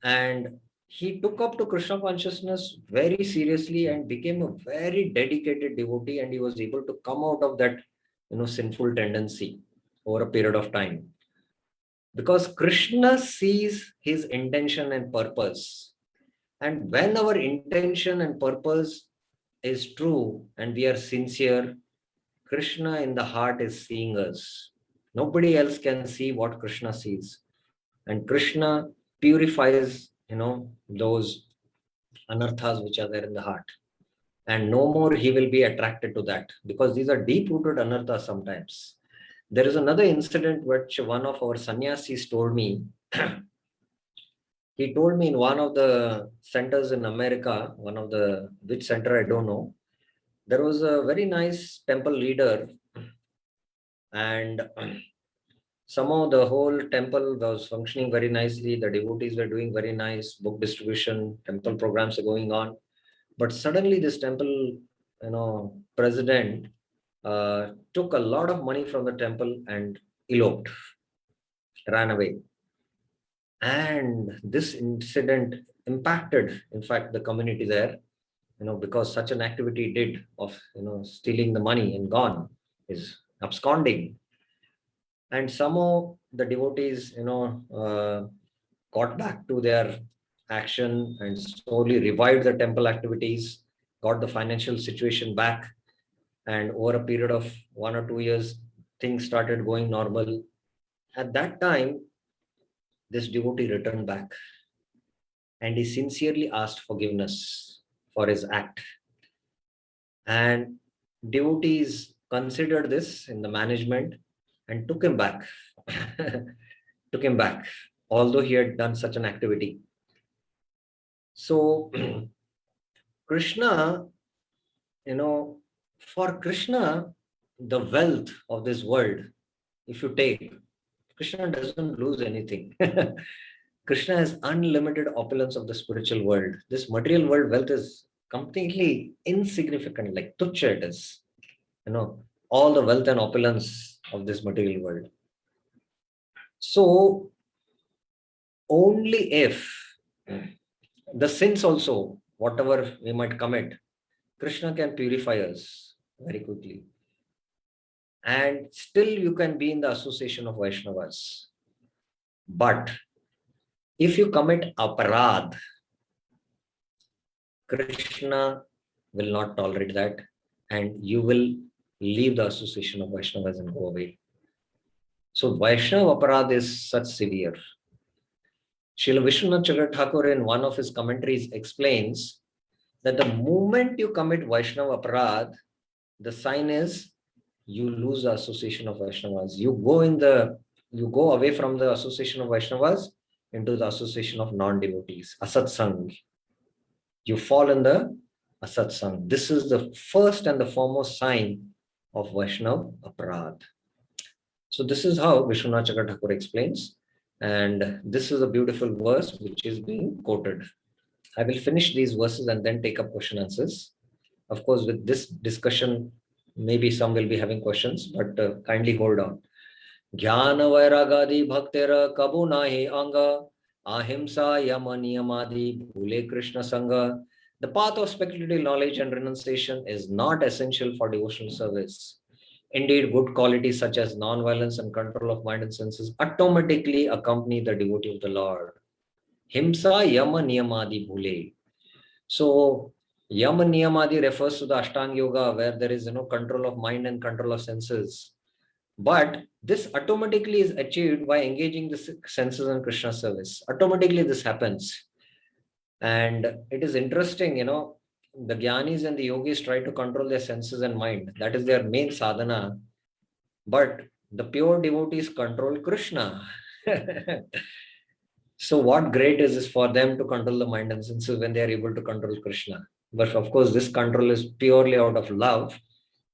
and he took up to Krishna consciousness very seriously and became a very dedicated devotee, and he was able to come out of that sinful tendency over a period of time. Because Krishna sees his intention and purpose. And when our intention and purpose is true and we are sincere, Krishna in the heart is seeing us. Nobody else can see what Krishna sees. And Krishna purifies, those anarthas which are there in the heart. And no more he will be attracted to that, because these are deep-rooted anarthas sometimes. There is another incident which one of our sannyasis told me. He told me in one of the centers in America, which center I don't know, there was a very nice temple leader, and somehow the whole temple was functioning very nicely. The devotees were doing very nice book distribution, temple programs are going on. But suddenly this temple, president took a lot of money from the temple and eloped, ran away. And this incident impacted, in fact, the community there, because such an activity did of, stealing the money and gone, is absconding. And somehow the devotees, got back to their action and slowly revived the temple activities, got the financial situation back. And over a period of 1 or 2 years, things started going normal. At that time, this devotee returned back and he sincerely asked forgiveness for his act. And devotees considered this in the management and took him back. Took him back, although he had done such an activity. So, Krishna, for Krishna, the wealth of this world, if you take, Krishna doesn't lose anything. Krishna has unlimited opulence of the spiritual world. This material world wealth is completely insignificant, like tuchya it is. All the wealth and opulence of this material world. So, only if the sins also, whatever we might commit, Krishna can purify us very quickly. And still you can be in the association of Vaishnavas. But if you commit aparadh, Krishna will not tolerate that, and you will leave the association of Vaishnavas and go away. So Vaishnava aparadh is such severe. Srila Vishwanath Chakravarti Thakur in one of his commentaries explains that the moment you commit Vaishnava aparadh, the sign is you lose the association of Vaishnavas. You go away from the association of Vaishnavas into the association of non-devotees, asatsang. You fall in the asatsang. This is the first and the foremost sign of Vaishnava aparadh. So this is how Vishwanath Chakravarti Thakur explains. And this is a beautiful verse which is being quoted. I will finish these verses and then take up question answers. Of course, with this discussion, maybe some will be having questions, but kindly hold on. Jnana vairagadi bhaktera kabu nahi anga ahimsa yama niyamadi bhule Krishna sangha. The path of speculative knowledge and renunciation is not essential for devotional service. Indeed, good qualities such as non-violence and control of mind and senses automatically accompany the devotee of the Lord. Himsa yama niyamadi bhule. So yama niyamadi refers to the Ashtanga Yoga, where there is control of mind and control of senses. But this automatically is achieved by engaging the senses in Krishna service. Automatically this happens. And it is interesting, the Gyanis and the Yogis try to control their senses and mind. That is their main sadhana. But the pure devotees control Krishna. So what great is this for them to control the mind and senses when they are able to control Krishna? But of course, this control is purely out of love.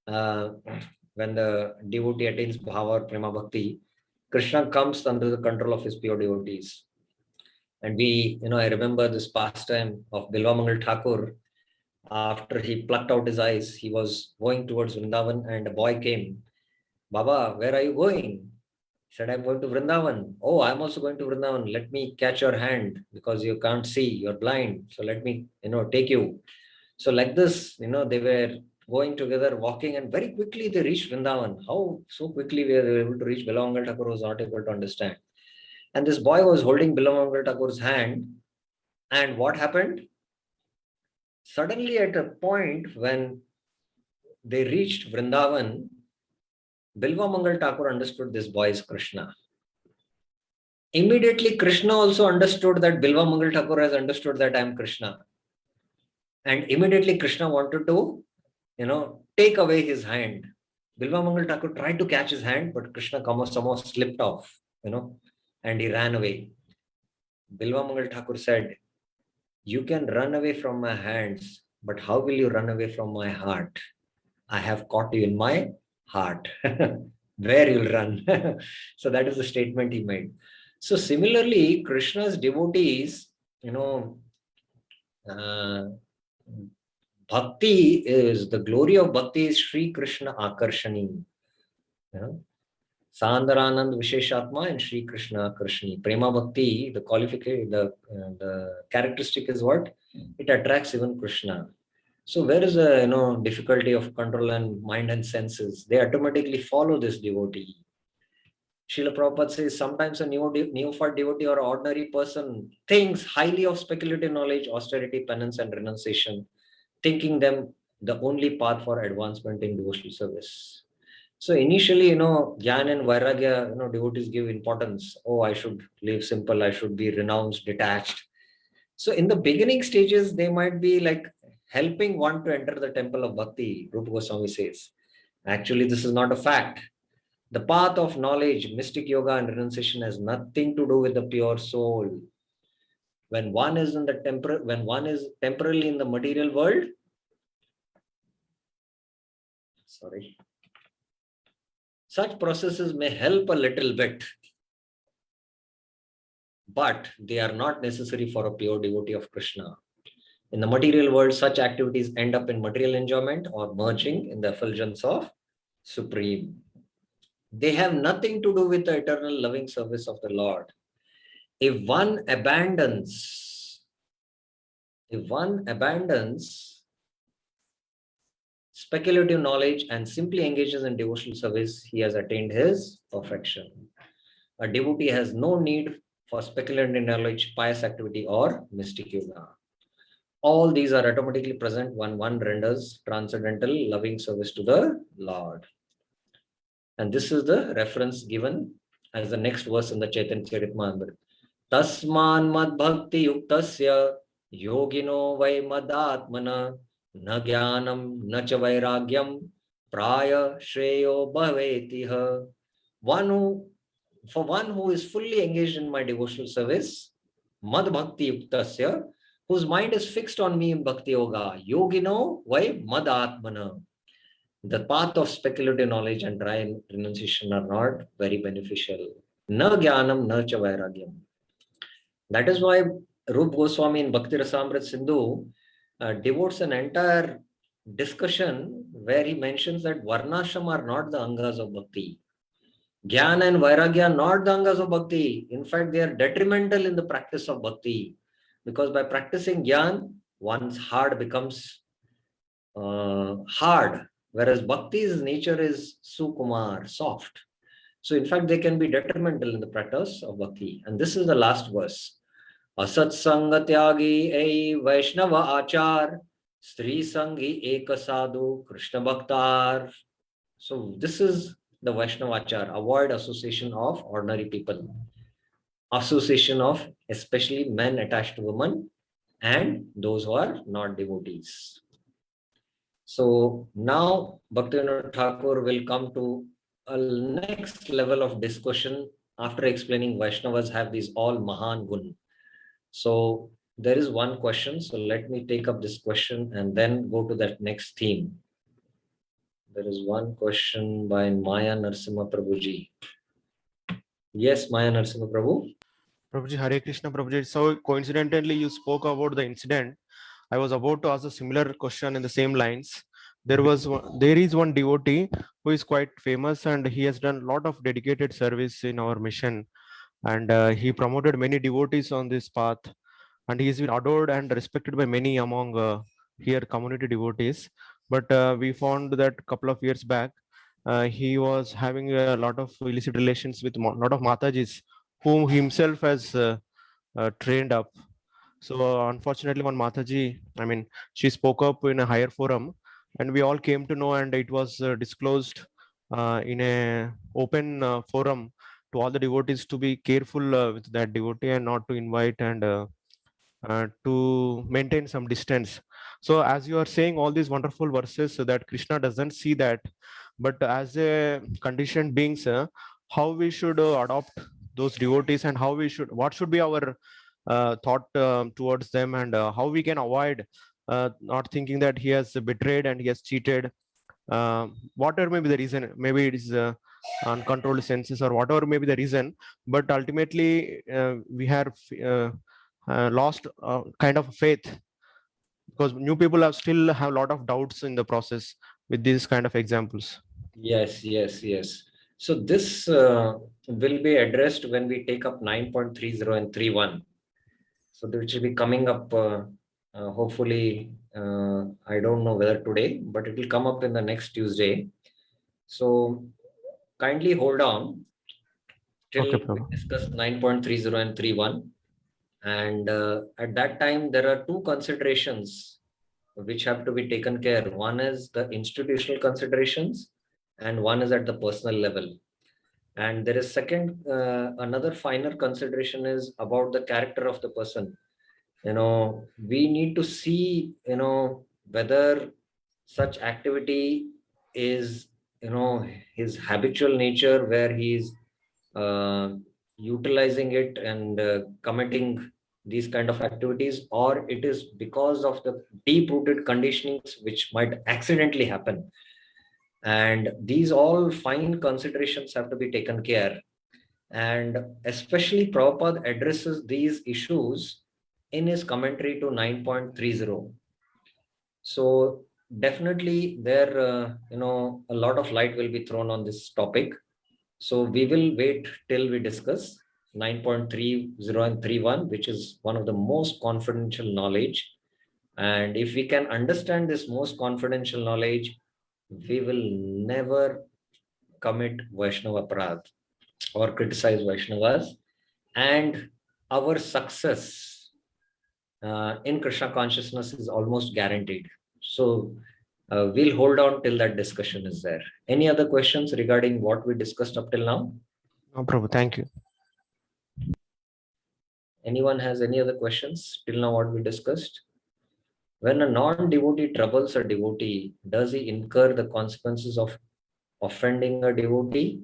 When the devotee attains bhava or prema bhakti, Krishna comes under the control of his pure devotees. And I remember this pastime of Bilvamangal Thakur. After he plucked out his eyes, he was going towards Vrindavan and a boy came. Baba, where are you going? He said, I'm going to Vrindavan. Oh, I'm also going to Vrindavan. Let me catch your hand because you can't see, you're blind. So let me, take you. So like this, they were going together, walking, and very quickly they reached Vrindavan. How so quickly we were able to reach? Bilvamangal Thakur was not able to understand. And this boy was holding Bilvamangal Thakur's hand. And what happened? Suddenly at a point when they reached Vrindavan, Bilvamangal Thakur understood this boy is Krishna. Immediately, Krishna also understood that Bilvamangal Thakur has understood that I am Krishna. And immediately Krishna wanted to, take away his hand. Bilvamangal Thakur tried to catch his hand, but Krishna somehow slipped off, and he ran away. Bilvamangal Thakur said, you can run away from my hands, but how will you run away from my heart? I have caught you in my heart. Where you'll run? So that is the statement he made. So similarly, Krishna's devotees, bhakti is, the glory of bhakti is Sri Krishna Akarshani. Sandaranand Visheshatma and Sri Krishna Akarshani. Prema Bhakti, the qualification, the characteristic is what? It attracts even Krishna. So where is the difficulty of control and mind and senses? They automatically follow this devotee. Srila Prabhupada says sometimes a neophyte devotee or ordinary person thinks highly of speculative knowledge, austerity, penance, and renunciation, thinking them the only path for advancement in devotional service. So initially, Jnana and Vairagya, devotees give importance. Oh, I should live simple, I should be renounced, detached. So in the beginning stages, they might be like helping one to enter the temple of bhakti, Rupa Goswami says. Actually, this is not a fact. The path of knowledge, mystic yoga and renunciation has nothing to do with the pure soul. When one is temporarily in the material world, such processes may help a little bit, but they are not necessary for a pure devotee of Krishna. In the material world, such activities end up in material enjoyment or merging in the effulgence of Supreme. They have nothing to do with the eternal loving service of the Lord. If one abandons speculative knowledge and simply engages in devotional service, he has attained his perfection. A devotee has no need for speculative knowledge, pious activity, or mystic yoga. All these are automatically present when one renders transcendental loving service to the Lord. And this is the reference given as the next verse in the Chaitanya Charitamrita. Tasman mad bhakti yuktasya yogino vai madatmana na jnanam na cha vairagyam praya shreyo bhavetiha. For one who is fully engaged in my devotional service, mad bhakti yuktasya, whose mind is fixed on me in bhakti yoga, yogino vai madatmana. The path of speculative knowledge and dry renunciation are not very beneficial. Na jnanam na cha vairagyam. That is why Rupa Goswami in Bhakti Rasamrita Sindhu devotes an entire discussion where he mentions that Varnashram are not the angas of bhakti. Jnana and Vairagya are not the angas of bhakti. In fact, they are detrimental in the practice of bhakti. Because by practicing Jnana, one's heart becomes hard. whereas Bhakti's nature is Sukumar, soft. So in fact, they can be detrimental in the practice of Bhakti. And this is the last verse. Asat Sanga Tyagi Ei Vaishnava Achar Sri Sangi Eka Sadhu Krishna Bhaktar. So this is the Vaishnava Achar. Avoid association of ordinary people. Association of especially men attached to women and those who are not devotees. So now Bhaktivinoda Thakur will come to a next level of discussion after explaining Vaishnavas have these all Mahan Gun. So there is one question. So let me take up this question and then go to that next theme. There is one question by Maya Narsimha Prabhuji. Yes, Maya Narsimha Prabhu. Prabhuji, Hare Krishna, Prabhuji. So coincidentally, you spoke about the incident. I was about to ask a similar question in the same lines. There is one devotee who is quite famous, and he has done a lot of dedicated service in our mission, and he promoted many devotees on this path, and he has been adored and respected by many among here community devotees. But we found that a couple of years back, he was having a lot of illicit relations with a lot of Matajis, whom himself has trained up. So unfortunately, one Mataji, I mean, she spoke up in a higher forum, and we all came to know, and it was disclosed in a open forum to all the devotees to be careful with that devotee and not to invite and to maintain some distance. So as you are saying all these wonderful verses, so that Krishna doesn't see that, but as a conditioned beings, how we should adopt those devotees, and how we should, what should be our thought towards them, and how we can avoid not thinking that he has betrayed and he has cheated. Whatever may be the reason, maybe it is uncontrolled senses or whatever may be the reason, but ultimately we have lost kind of faith, because new people have still have a lot of doubts in the process with these kind of examples. Yes, yes, yes. So this will be addressed when we take up 9.30 and 31. So which will be coming up hopefully, I don't know whether today, but it will come up in the next Tuesday. So kindly hold on till Okay, we Prabhu. discuss 9.30 and 31. And at that time, there are two considerations which have to be taken care. One is the institutional considerations, and one is at the personal level. And there is second, another finer consideration is about the character of the person. We need to see, whether such activity is, his habitual nature, where he's uh, utilizing it and committing these kind of activities, or it is because of the deep rooted conditionings which might accidentally happen. And these all fine considerations have to be taken care. And especially Prabhupada addresses these issues in his commentary to 9.30. So definitely there, a lot of light will be thrown on this topic. So we will wait till we discuss 9.30 and 31, which is one of the most confidential knowledge. And if we can understand this most confidential knowledge, we will never commit Vaishnava Aparadh or criticize Vaishnavas. And our success in Krishna consciousness is almost guaranteed. So we'll hold on till that discussion is there. Any other questions regarding what we discussed up till now? No, Prabhu, thank you. Anyone has any other questions till now what we discussed? When a non-devotee troubles a devotee, does he incur the consequences of offending a devotee?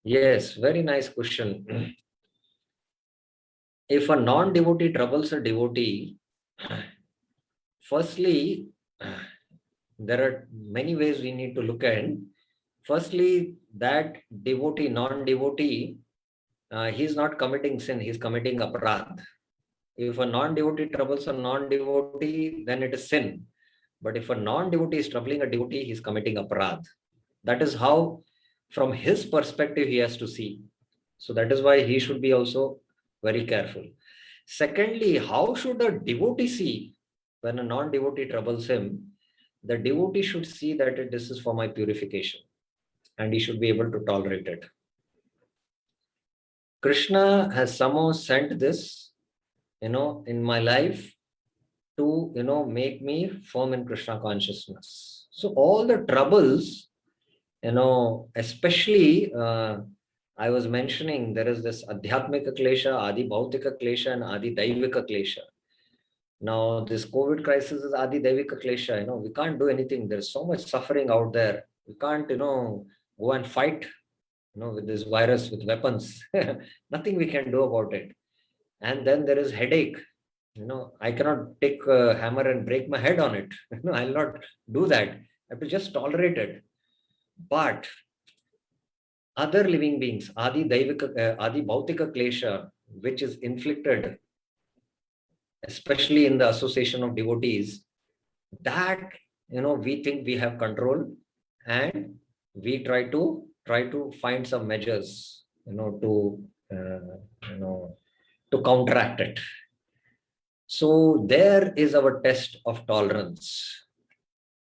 Yes, very nice question. If a non-devotee troubles a devotee, firstly, there are many ways we need to look at. Firstly, that devotee, non-devotee, he's not committing sin, he's committing aparadh. If a non-devotee troubles a non-devotee, then it is sin. But if a non-devotee is troubling a devotee, he's committing aparadh. That is how, from his perspective, he has to see. So that is why he should be also very careful. Secondly, how should a devotee see when a non-devotee troubles him? the devotee should see that this is for my purification, and he should be able to tolerate it. Krishna has somehow sent this, in my life to, make me firm in Krishna consciousness. So all the troubles, especially, I was mentioning there is this Adhyatmika Klesha, Adi Bhautika Klesha, and Adi Daivika Klesha. Now, this COVID crisis is Adi Daivika Klesha. We can't do anything. There's so much suffering out there. We can't, go and fight, with this virus with weapons. Nothing we can do about it. And then there is headache. I cannot take a hammer and break my head on it. I'll not do that. I have to just tolerate it. But other living beings, Adi Bhautika Klesha, which is inflicted, especially in the association of devotees, that, we think we have control, and we try to find some measures, to counteract it. So there is our test of tolerance.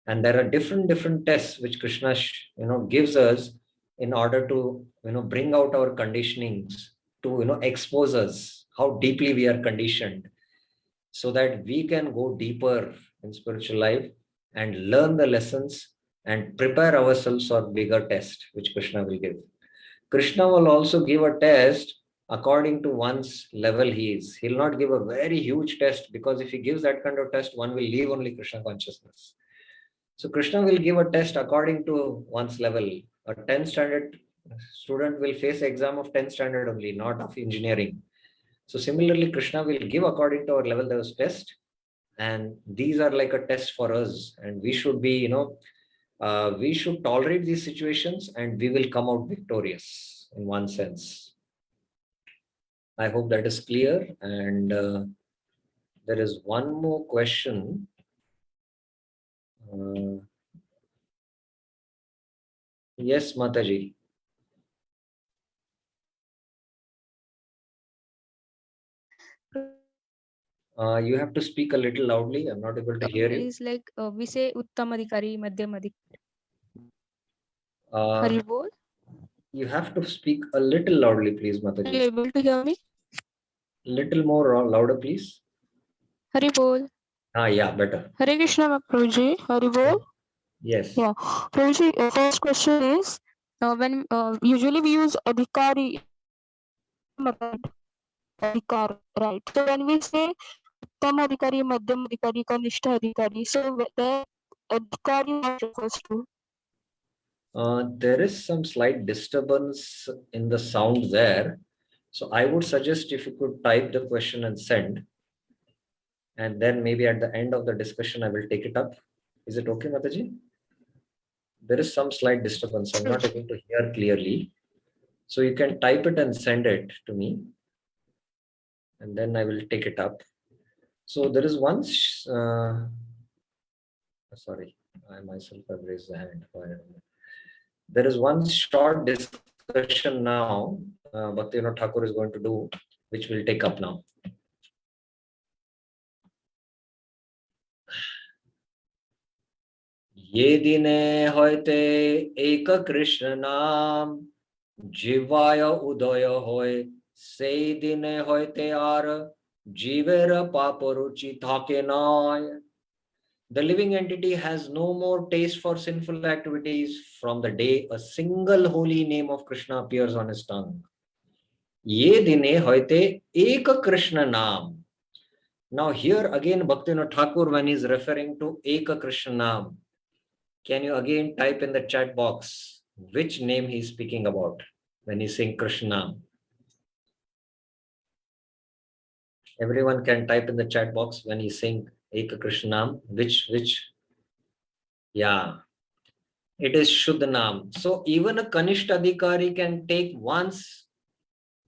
And there are different tests which Krishna, gives us in order to, bring out our conditionings, to, expose us, how deeply we are conditioned, so that we can go deeper in spiritual life and learn the lessons and prepare ourselves for bigger test, which Krishna will give. Krishna will also give a test according to one's level he is. He'll not give a very huge test, because if he gives that kind of test, one will leave only Krishna consciousness. So Krishna will give a test according to one's level. A 10th standard student will face exam of 10th standard only, not of engineering. So similarly, Krishna will give according to our level those test, and these are like a test for us, and we should be, we should tolerate these situations, and we will come out victorious in one sense. I hope that is clear. And there is one more question. Yes, Mataji. You have to speak a little loudly. I'm not able to hear you. Is like we say Uttam Adhikari, Madhyam Adhikari. Uh, Hari Bol. You have to speak a little loudly, please, Are Mataji. you able to hear me? Little more louder, please. Hari Bol. Yeah, better. Hare Krishna, Prabhuji. Hari Bol. Yes. Yeah. Prabhuji, first question is, when usually we use Adhikari, Adhikar, right? So when we say Uttam Adhikari, Madhyam Adhikari, Kanishta Adhikari, so the Adhikari what refers to? There is some slight disturbance in the sound there. So I would suggest if you could type the question and send, and then maybe at the end of the discussion, I will take it up. Is it okay, Mataji? There is some slight disturbance. I'm not able to hear clearly. So you can type it and send it to me, and then I will take it up. So there is one, sorry, I myself have raised the hand. There is one short discussion now, Bhaktivinoda Thakur is going to do, which we'll take up now. Ye dine hoite eka Krishna naam, jivaya udaya hoy, se dine hoite ar, jivera paparuchi thake nay. The living entity has no more taste for sinful activities from the day a single holy name of Krishna appears on his tongue. Ye dine hoite eka Krishna naam. Now here again Bhaktivinoda Thakur, when he is referring to eka Krishna naam, can you again type in the chat box which name he is speaking about when he's saying Krishna naam? Everyone can type in the chat box when he's saying eka Krishna naam, which, yeah, it is Shuddha Naam. So even a Kanishta Adhikari can take once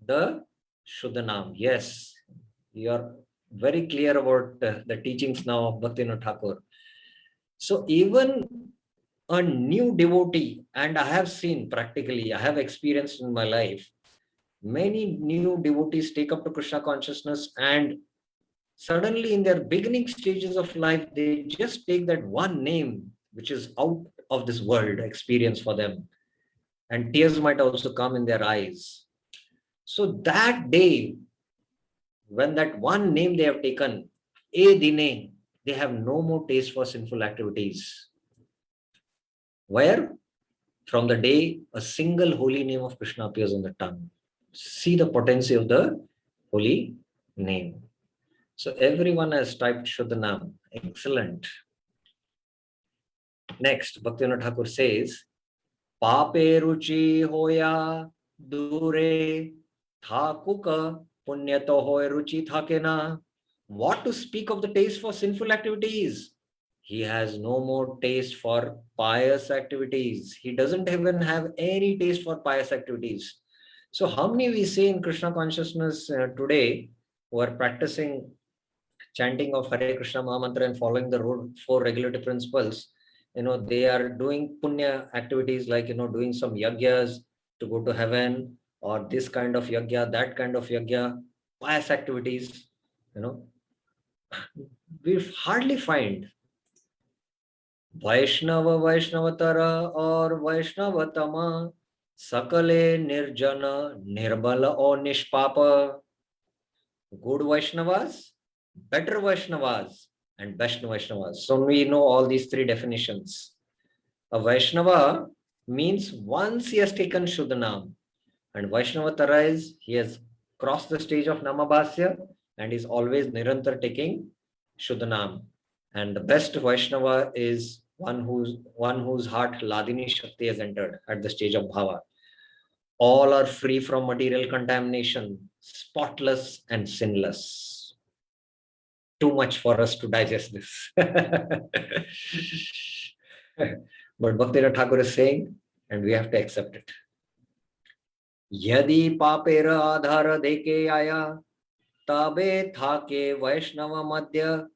the Shuddha Naam. Yes, you are very clear about the teachings now of Bhaktivinoda Thakur. So even a new devotee, and I have seen practically, I have experienced in my life, many new devotees take up to Krishna consciousness, and suddenly in their beginning stages of life, they just take that one name which is out of this world experience for them. And tears might also come in their eyes. So that day, when that one name they have taken, E Dine, they have no more taste for sinful activities. Where? From the day a single holy name of Krishna appears on the tongue. See the potency of the holy name. So everyone has typed Shuddhanam. Excellent. Next, Bhaktivinoda Thakur says, Pape ruchi hoya dure thakuka punyato hoy ruchi thakena. What to speak of the taste for sinful activities? He has no more taste for pious activities. He doesn't even have any taste for pious activities. So how many we see in Krishna consciousness today who are practicing chanting of Hare Krishna Mahamantra and following the four regulative principles? They are doing punya activities like, doing some yagyas to go to heaven, or this kind of yagya, that kind of yagya, pious activities, we hardly find Vaishnava Vaishnavatara or Vaishnavatama Sakale Nirjana Nirbala or Nishpapa. Good Vaishnavas, better Vaishnavas, and best Vaishnavas. So we know all these three definitions. A Vaishnava means once he has taken Shuddhanam, and Vaishnavatara is he has crossed the stage of Namabhasya and is always Nirantar taking Shuddhanam. And the best Vaishnava is one whose heart Ladini Shakti has entered at the stage of Bhava. All are free from material contamination, spotless and sinless. Too much for us to digest this. But Bhaktivinoda Thakur is saying, and we have to accept it. Yadi papera adhara deke aya, tabe thake Vaishnava madhya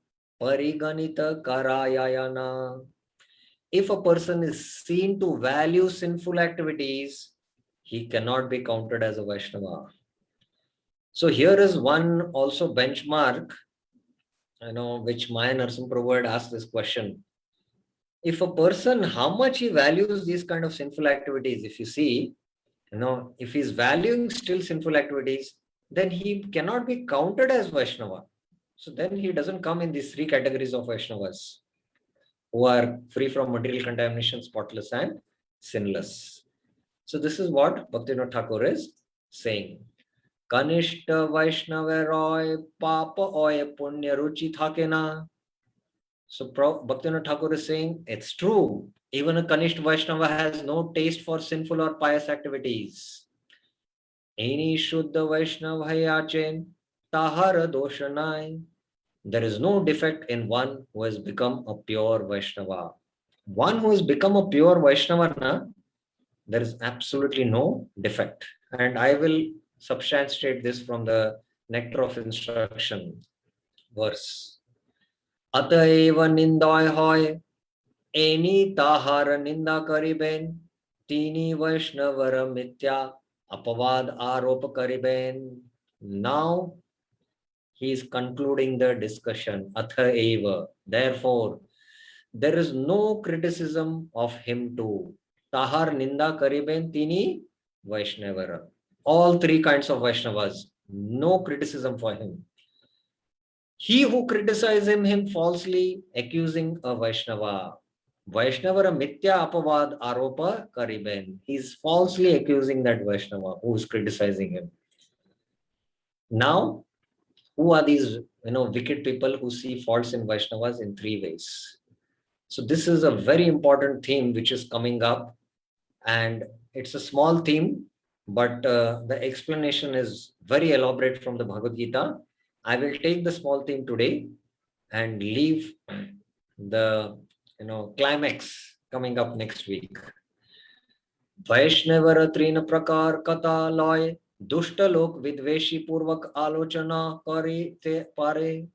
pariganita karayayana. If a person is seen to value sinful activities, he cannot be counted as a Vaishnava. So here is one also benchmark, which Maya Narasimha Prabhu had asked this question. If a person, how much he values these kind of sinful activities, if you see, if he's valuing still sinful activities, then he cannot be counted as Vaishnava. So then he doesn't come in these three categories of Vaishnavas who are free from material contamination, spotless and sinless. So this is what Bhaktivinoda Thakur is saying. Kanishta Vaishnava Roy Papa Oy Punya Ruchi Thakena. So Bhaktivinoda Thakur is saying it's true. Even a Kanishta Vaishnava has no taste for sinful or pious activities. Any Shuddha Vaishnava Hayachen Tahara Doshanai. There is no defect in one who has become a pure Vaishnava. One who has become a pure Vaishnava, there is absolutely no defect. And I will substantiate this from the Nectar of Instruction verse. Ataeva nindai hoy, eni tahara ninda kariben, tini Vaishnavara mitya apavad aropa kariben. Now he is concluding the discussion. Ataeva. Therefore, there is no criticism of him too. Tahar ninda kariben tini Vaishnavara. All three kinds of Vaishnavas, no criticism for him. He who criticizes him falsely, accusing a Vaishnava. Vaishnavara mitya apavad aropa kariben. He is falsely accusing that Vaishnava who is criticizing him. Now, who are these wicked people who see faults in Vaishnavas? In three ways. So this is a very important theme which is coming up, and it's a small theme, but the explanation is very elaborate from the Bhagavad Gita. I will take the small theme today and leave the climax coming up next week. Vaishnavara trina prakar kata loy dushta lok vidveshi purvak alochana kare te pare.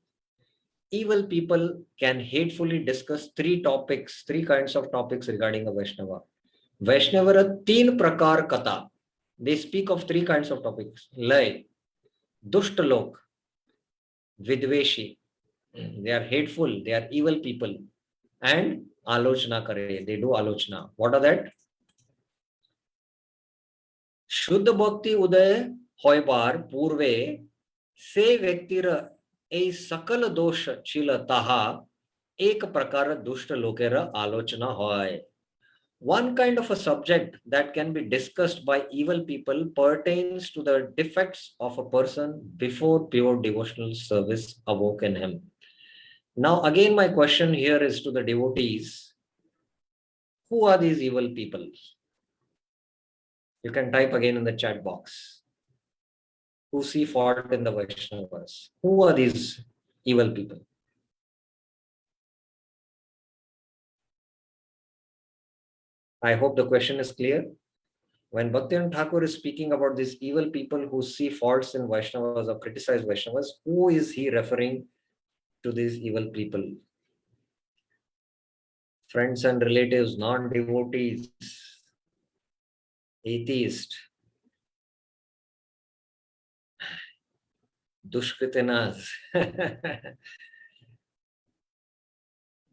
Evil people can hatefully discuss three kinds of topics regarding a Vaishnava. Vaishnavara teen prakar kata. They speak of three kinds of topics. Lay, dushtalok, vidveshi. They are hateful, they are evil people. and alochna kare. They do alochna. What are that? शुद्ध भक्ति उदय होयबार पूर्वे से व्यक्तिर ए सकल दोष छिल ताहा एक प्रकार दुष्ट लोकेर आलोचना होय. One kind of a subject that can be discussed by evil people pertains to the defects of a person before pure devotional service awoke in him. Now again my question here is to the devotees. Who are these evil people? You can type again in the chat box. Who see fault in the Vaishnavas? Who are these evil people? I hope the question is clear. When Bhaktivinoda Thakur is speaking about these evil people who see faults in Vaishnavas or criticize Vaishnavas, who is he referring to these evil people? Friends and relatives, non-devotees, atheist, dushkritinas.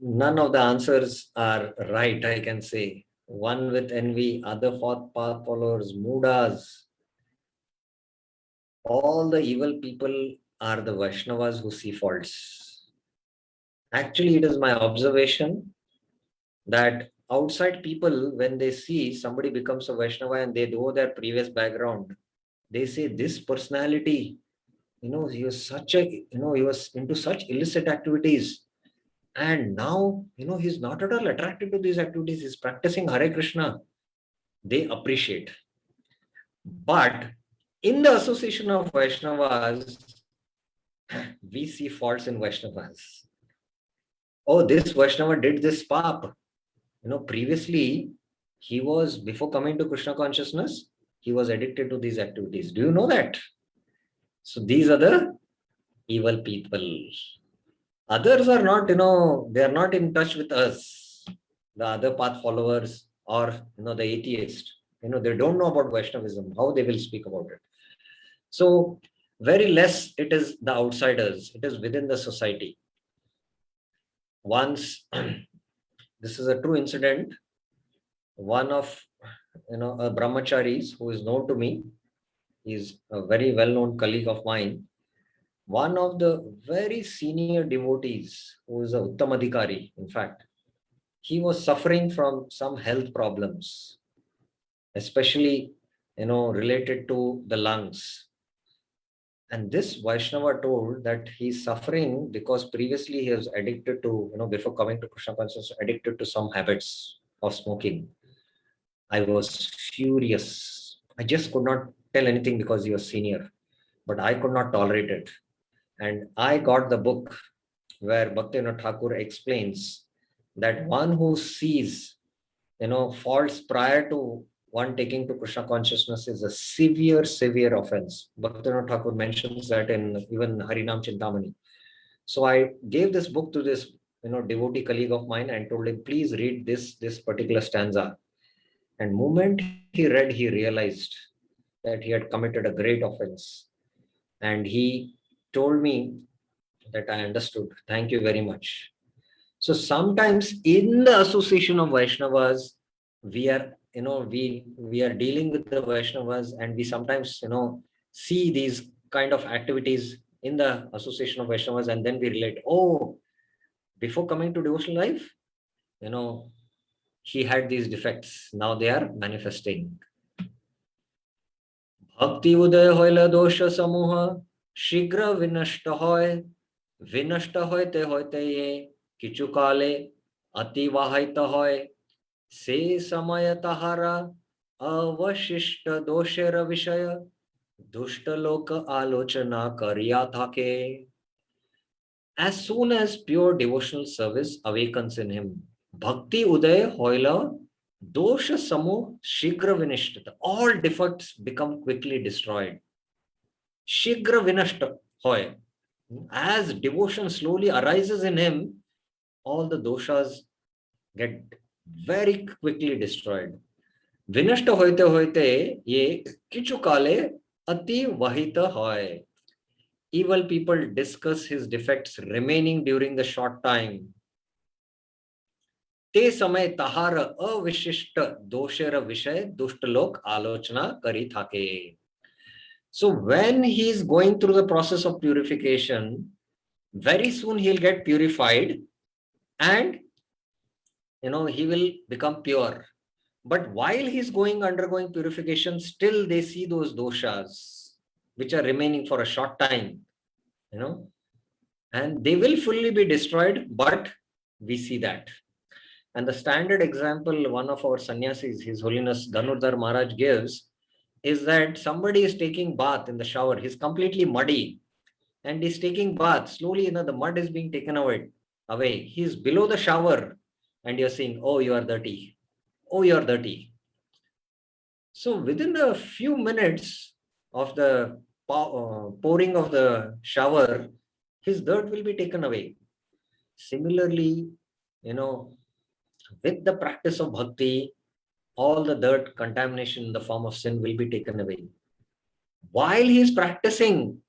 None of the answers are right, I can say. One with envy, other path followers, Mudas. All the evil people are the Vaishnavas who see faults. Actually, it is my observation that outside people, when they see somebody becomes a Vaishnava and they know their previous background, they say this personality, he was he was into such illicit activities. And now, he's not at all attracted to these activities. He's practicing Hare Krishna. They appreciate. But in the association of Vaishnavas, we see faults in Vaishnavas. Oh, this Vaishnava did this pap. Previously, he was, before coming to Krishna consciousness, he was addicted to these activities. Do you know that? So these are the evil people. Others are not, they are not in touch with us, the other path followers or, the atheist. They don't know about Vaishnavism, how they will speak about it. So very less it is the outsiders, it is within the society. Once, this is a true incident, one of, a brahmacharis who is known to me, he's a very well-known colleague of mine. One of the very senior devotees, who is a Uttamadhikari, in fact, he was suffering from some health problems, especially, related to the lungs. And this Vaishnava told that he's suffering because previously he was addicted to, before coming to Krishna consciousness, addicted to some habits of smoking. I was furious. I just could not tell anything because he was senior, but I could not tolerate it. And I got the book where Bhaktivinoda Thakur explains that one who sees, faults prior to one taking to Krishna consciousness is a severe offense. Bhaktivinoda Thakur mentions that in even Harinam Chintamani. So I gave this book to this, devotee colleague of mine and told him, please read this particular stanza. And moment he read, he realized that he had committed a great offense. And he told me that I understood. Thank you very much. So sometimes in the association of Vaishnavas, we are, we are dealing with the Vaishnavas and we sometimes, see these kind of activities in the association of Vaishnavas and then we relate, oh, before coming to devotional life, he had these defects. Now they are manifesting. Bhakti uday hoila dosha samuha shigra vinashta hoy hoyte ye kichu kale ati vahita hoy se samaya tahara avashishta doshera vishaya dushta loka alochana karya thake. As soon as pure devotional service awakens in him, bhakti uday hoila dosha samu shigra vinishtata. All defects become quickly destroyed. Shigra vinashta hoy. As devotion slowly arises in him, all the doshas get very quickly destroyed. Vinashta hoite ye kichu kale ati vahita hoy. Evil people discuss his defects remaining during the short time. ते समय तहार अविशिष्ट दोषेर विषय दुष्ट लोक आलोचना करी थाके. So when he is going through the process of purification, very soon he'll get purified and he will become pure. But while he's undergoing purification, still they see those doshas which are remaining for a short time, and they will fully be destroyed, but we see that. And the standard example one of our sannyasis, His Holiness Dhanurdhar Maharaj, gives is that somebody is taking bath in the shower. He's completely muddy and he's taking bath. Slowly, the mud is being taken away. He's below the shower and you're saying, oh, you are dirty. Oh, you're dirty. So within a few minutes of the pouring of the shower, his dirt will be taken away. Similarly, with the practice of bhakti, all the dirt, contamination in the form of sin will be taken away. While he is practicing,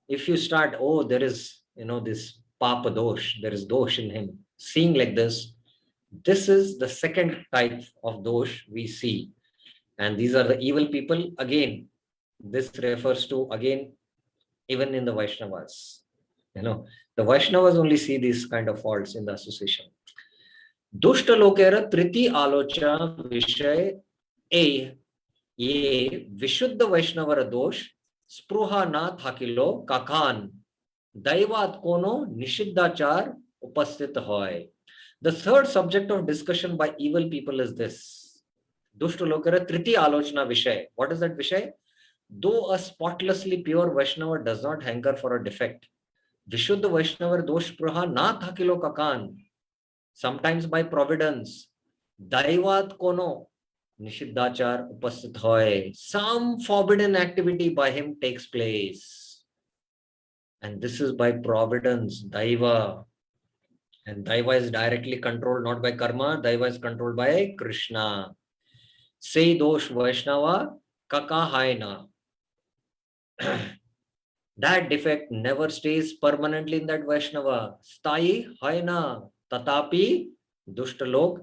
if you start, oh, there is, this papa dosh, there is dosh in him, seeing like this is the second type of dosh we see. And these are the evil people. Again, this refers to, even in the Vaishnavas. The Vaishnavas only see these kind of faults in the association. दुष्ट लोकेर तृतीय आलोचना विषय ए ये विशुद्ध वैष्णवर दोष स्पृहा ना थाकिलो काकान दैवात कोनो निषिद्धाचार उपस्थित होय. The third subject of discussion by evil people is this. दुष्ट लोकेर तृतीय आलोचना विषय. What is that विषय? Though a spotlessly pure Vaishnava does not hanker for a defect, विशुद्ध वैष्णवर दोष स्पृहा ना थाकिलो काकान, sometimes by providence, daivat kono nishiddhachar upasthit hoy, some forbidden activity by him takes place, and this is by providence, daiva, and daiva is directly controlled not by karma, daiva is controlled by Krishna. Say dosh Vaishnava kaka haina. That defect never stays permanently in that Vaishnava. Stai haina. तथापि दुष्ट लोग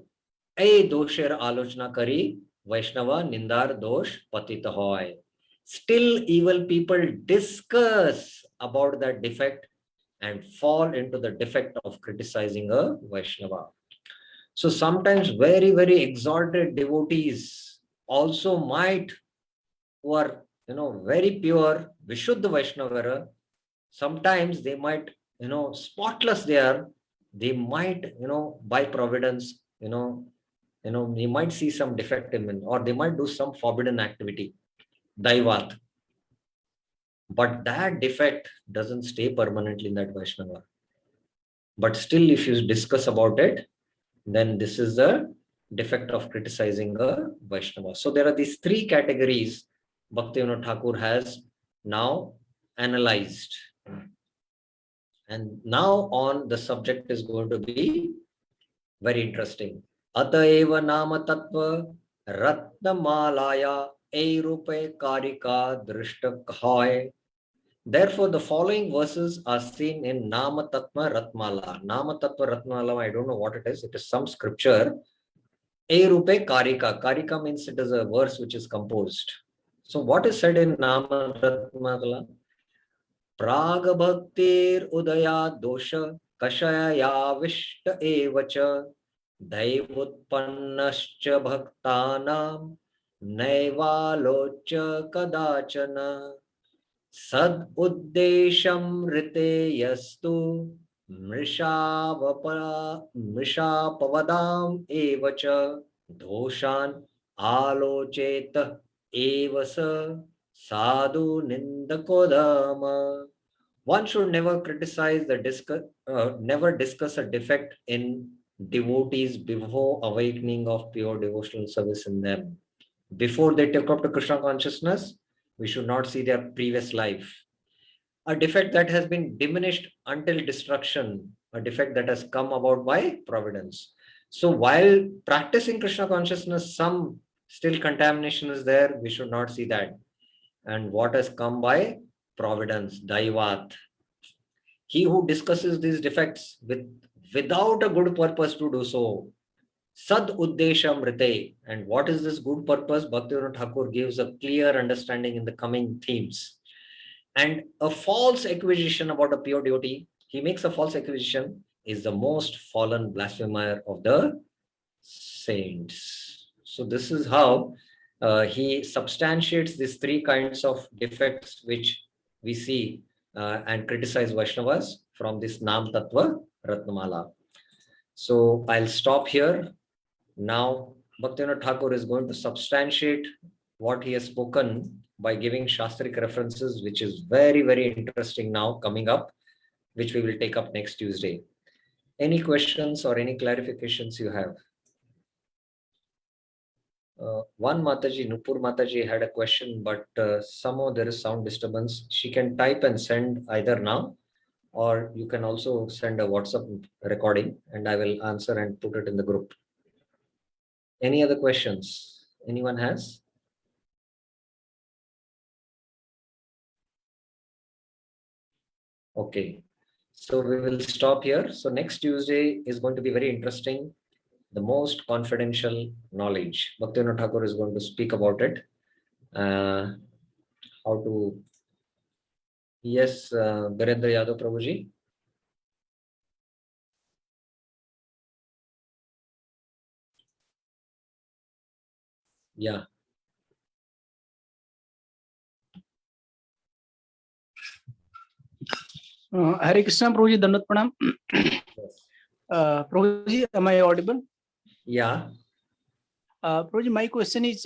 ए दोषेर आलोचना करी वैष्णवा निंदार दोष पतित होय. Still evil people discuss about that defect and fall into the defect of criticizing a Vaishnava. So sometimes very, very exalted devotees also might, who are very pure Vishuddha Vaishnava, sometimes they might, spotless they are, they might, by providence, they might see some defect in them, or they might do some forbidden activity, daivat. But that defect doesn't stay permanently in that Vaishnava. But still, if you discuss about it, then this is the defect of criticizing a Vaishnava. So there are these three categories Bhaktivinoda Thakur has now analyzed. And now on, the subject is going to be very interesting. Ataeva nama tattva ratnamalaya eirupe karika drishta khay. Therefore, the following verses are seen in Nama Tattva Ratmala. Nama Tattva Ratmala, I don't know what it is. It is some scripture. Eirupe karika. Karika means it is a verse which is composed. So what is said in Nama Ratmala? प्राग भक्तिर उदया दोष कषया विष्ट एवच दैवोत्पन्नश्च भक्तानां नैवालोच्य कदाचन सद उद्देशं ऋते यस्तु मृषापवदाम एवच दोषान् आलोचेत एव स Sadhu Nindakodama. One should never criticize never discuss a defect in devotees before awakening of pure devotional service in them. Before they take up to Krishna consciousness, we should not see their previous life. A defect that has been diminished until destruction, a defect that has come about by providence. So while practicing Krishna consciousness, some still contamination is there, we should not see that. And what has come by providence, daivat. He who discusses these defects without a good purpose to do so, Sad Uddesha Mrite. And what is this good purpose? Bhaktivinoda Thakur gives a clear understanding in the coming themes. And a false acquisition about a pure devotee, he makes a false acquisition, is the most fallen blasphemer of the saints. So this is how he substantiates these three kinds of defects which we see and criticize Vaishnavas from this Nam Tattva Ratnamala. So I'll stop here. Now Bhaktivinoda Thakur is going to substantiate what he has spoken by giving Shastric references, which is very, very interesting now coming up, which we will take up next Tuesday. Any questions or any clarifications you have? One Mataji, Nupur Mataji had a question, but somehow there is sound disturbance. She can type and send either now, or you can also send a WhatsApp recording and I will answer and put it in the group. Any other questions anyone has? Okay, so we will stop here. So next Tuesday is going to be very interesting. The most confidential knowledge. Bhaktivinoda Thakur is going to speak about it. How to... Yes, Birendra Yadav Prabhuji. Yeah. Hare Krishna, Prabhuji, Dandat Pranam. Prabhuji, am I audible? Yeah. Prabhuji, my question is,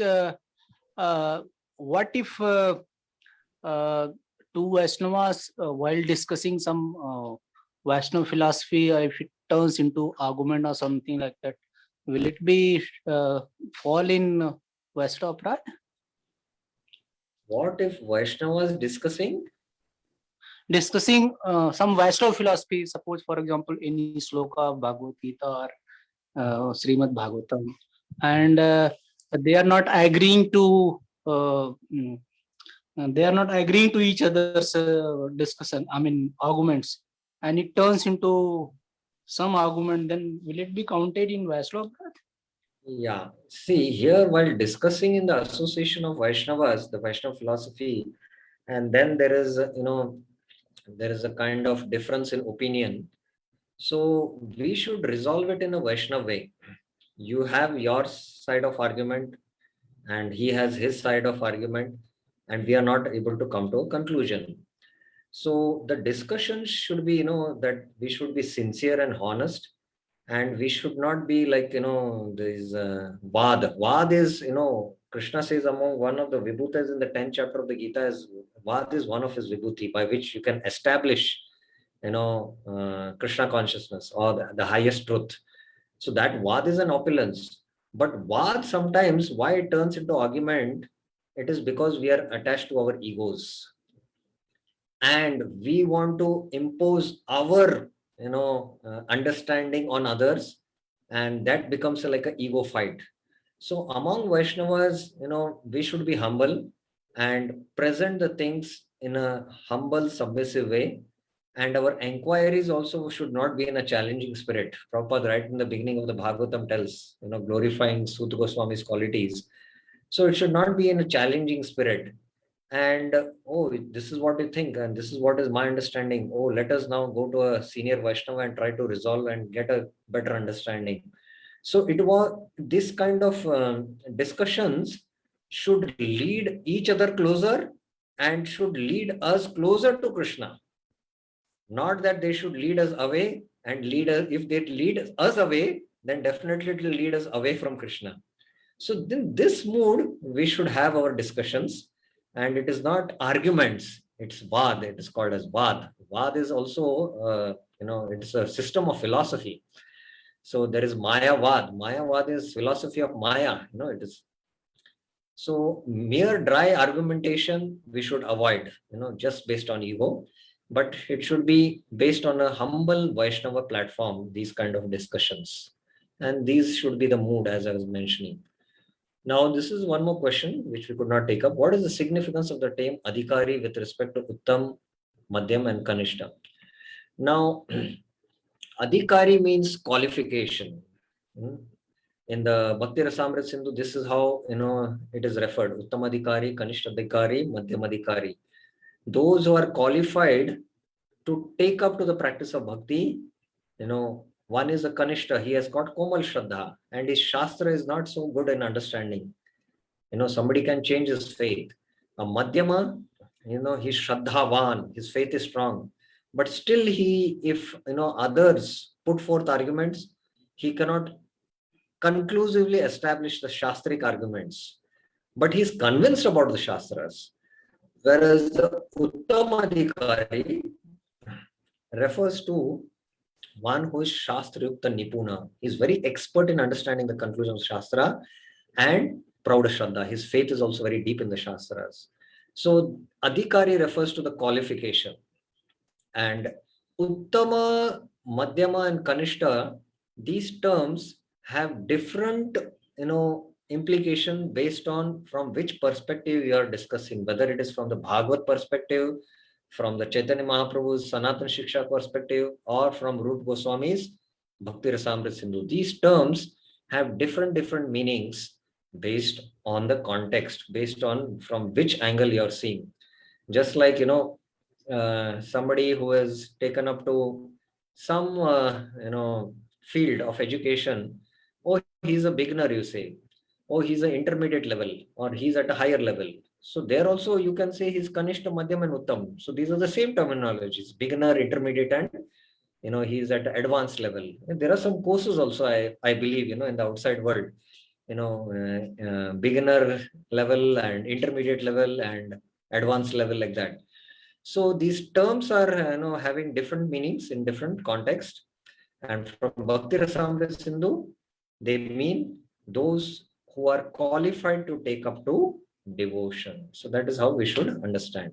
what if two Vaishnavas, while discussing some Vaishnava philosophy, if it turns into argument or something like that, will it be fall in Vaishnava Pride? What if Vaishnavas discussing some Vaishnava philosophy, suppose for example any sloka of Bhagavad Gita or Srimad Bhagavatam, and they are not agreeing to each other's discussion, I mean arguments, and it turns into some argument, then will it be counted in Vaishnava? Yeah. See, here while discussing in the association of Vaishnavas, the Vaishnava philosophy, and then there is, there is a kind of difference in opinion. So we should resolve it in a Vaishnava way. You have your side of argument and he has his side of argument, and we are not able to come to a conclusion. So the discussion should be, that we should be sincere and honest, and we should not be like, this Vad. Vad is, Krishna says among one of the Vibhutas in the 10th chapter of the Gita is Vad is one of his Vibhuti by which you can establish, Krishna consciousness or the highest truth. So that Vad is an opulence. But Vad sometimes, why it turns into argument, it is because we are attached to our egos. And we want to impose our, understanding on others. And that becomes like an ego fight. So among Vaishnavas, we should be humble and present the things in a humble, submissive way. And our inquiries also should not be in a challenging spirit. Prabhupada, right in the beginning of the Bhagavatam, tells, glorifying Suta Goswami's qualities. So it should not be in a challenging spirit. And, oh, this is what you think, and this is what is my understanding. Oh, let us now go to a senior Vaishnava and try to resolve and get a better understanding. So it was this kind of discussions should lead each other closer and should lead us closer to Krishna. Not that they should lead us away and lead us. If they lead us away, then definitely it will lead us away from Krishna. So in this mood, we should have our discussions, and it is not arguments. It's Vad. It is called as Vad. Vad is also, it's a system of philosophy. So there is Maya Vad. Maya Vad is philosophy of Maya. It is. So mere dry argumentation we should avoid, just based on ego. But it should be based on a humble Vaishnava platform, these kind of discussions. And these should be the mood, as I was mentioning. Now, this is one more question which we could not take up. What is the significance of the term Adhikari with respect to Uttam, Madhyam, and Kanishta? Now, Adhikari means qualification. In the Bhakti Rasamrita Sindhu, this is how, it is referred: Uttamadhikari, Kanishtadhikari, Madhyamadhikari. Those who are qualified to take up to the practice of bhakti, one is a Kanishta, he has got Komal Shraddha, and his Shastra is not so good in understanding. Somebody can change his faith. A Madhyama, he's Shraddhavan, his faith is strong. But still if others put forth arguments, he cannot conclusively establish the Shastric arguments. But he's convinced about the Shastras. Whereas the Uttamadhikari refers to one who is Shastra-yukta Nipuna. He's very expert in understanding the conclusions of Shastra and Prauda Shraddha. His faith is also very deep in the Shastras. So Adhikari refers to the qualification. And Uttama, Madhyama and Kanishta, these terms have different, implication based on from which perspective you are discussing, whether it is from the Bhagavad perspective, from the Chaitanya Mahaprabhu's Sanatana Shiksha perspective, or from Rupa Goswami's Bhakti Rasamrita Sindhu. These terms have different meanings based on the context, based on from which angle you are seeing. Just like, somebody who has taken up to some, field of education, oh, he's a beginner, you say. Oh, he's an intermediate level, or he's at a higher level. So there also you can say he's Kanishta, Madhyam and Uttam. So these are the same terminologies: beginner, intermediate, and he's at advanced level. And there are some courses also, I believe, in the outside world, beginner level and intermediate level and advanced level, like that. So these terms are having different meanings in different contexts. And from Bhakti Rasamrita Sindhu, they mean those who are qualified to take up to devotion. So that is how we should understand.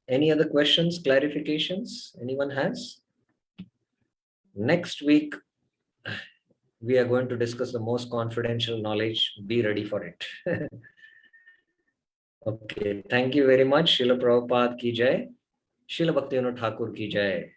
Any other questions, clarifications anyone has? Next week, we are going to discuss the most confidential knowledge. Be ready for it. Okay, thank you very much. Srila Prabhupada ki jai. Srila Bhaktivinoda Thakur ki jai.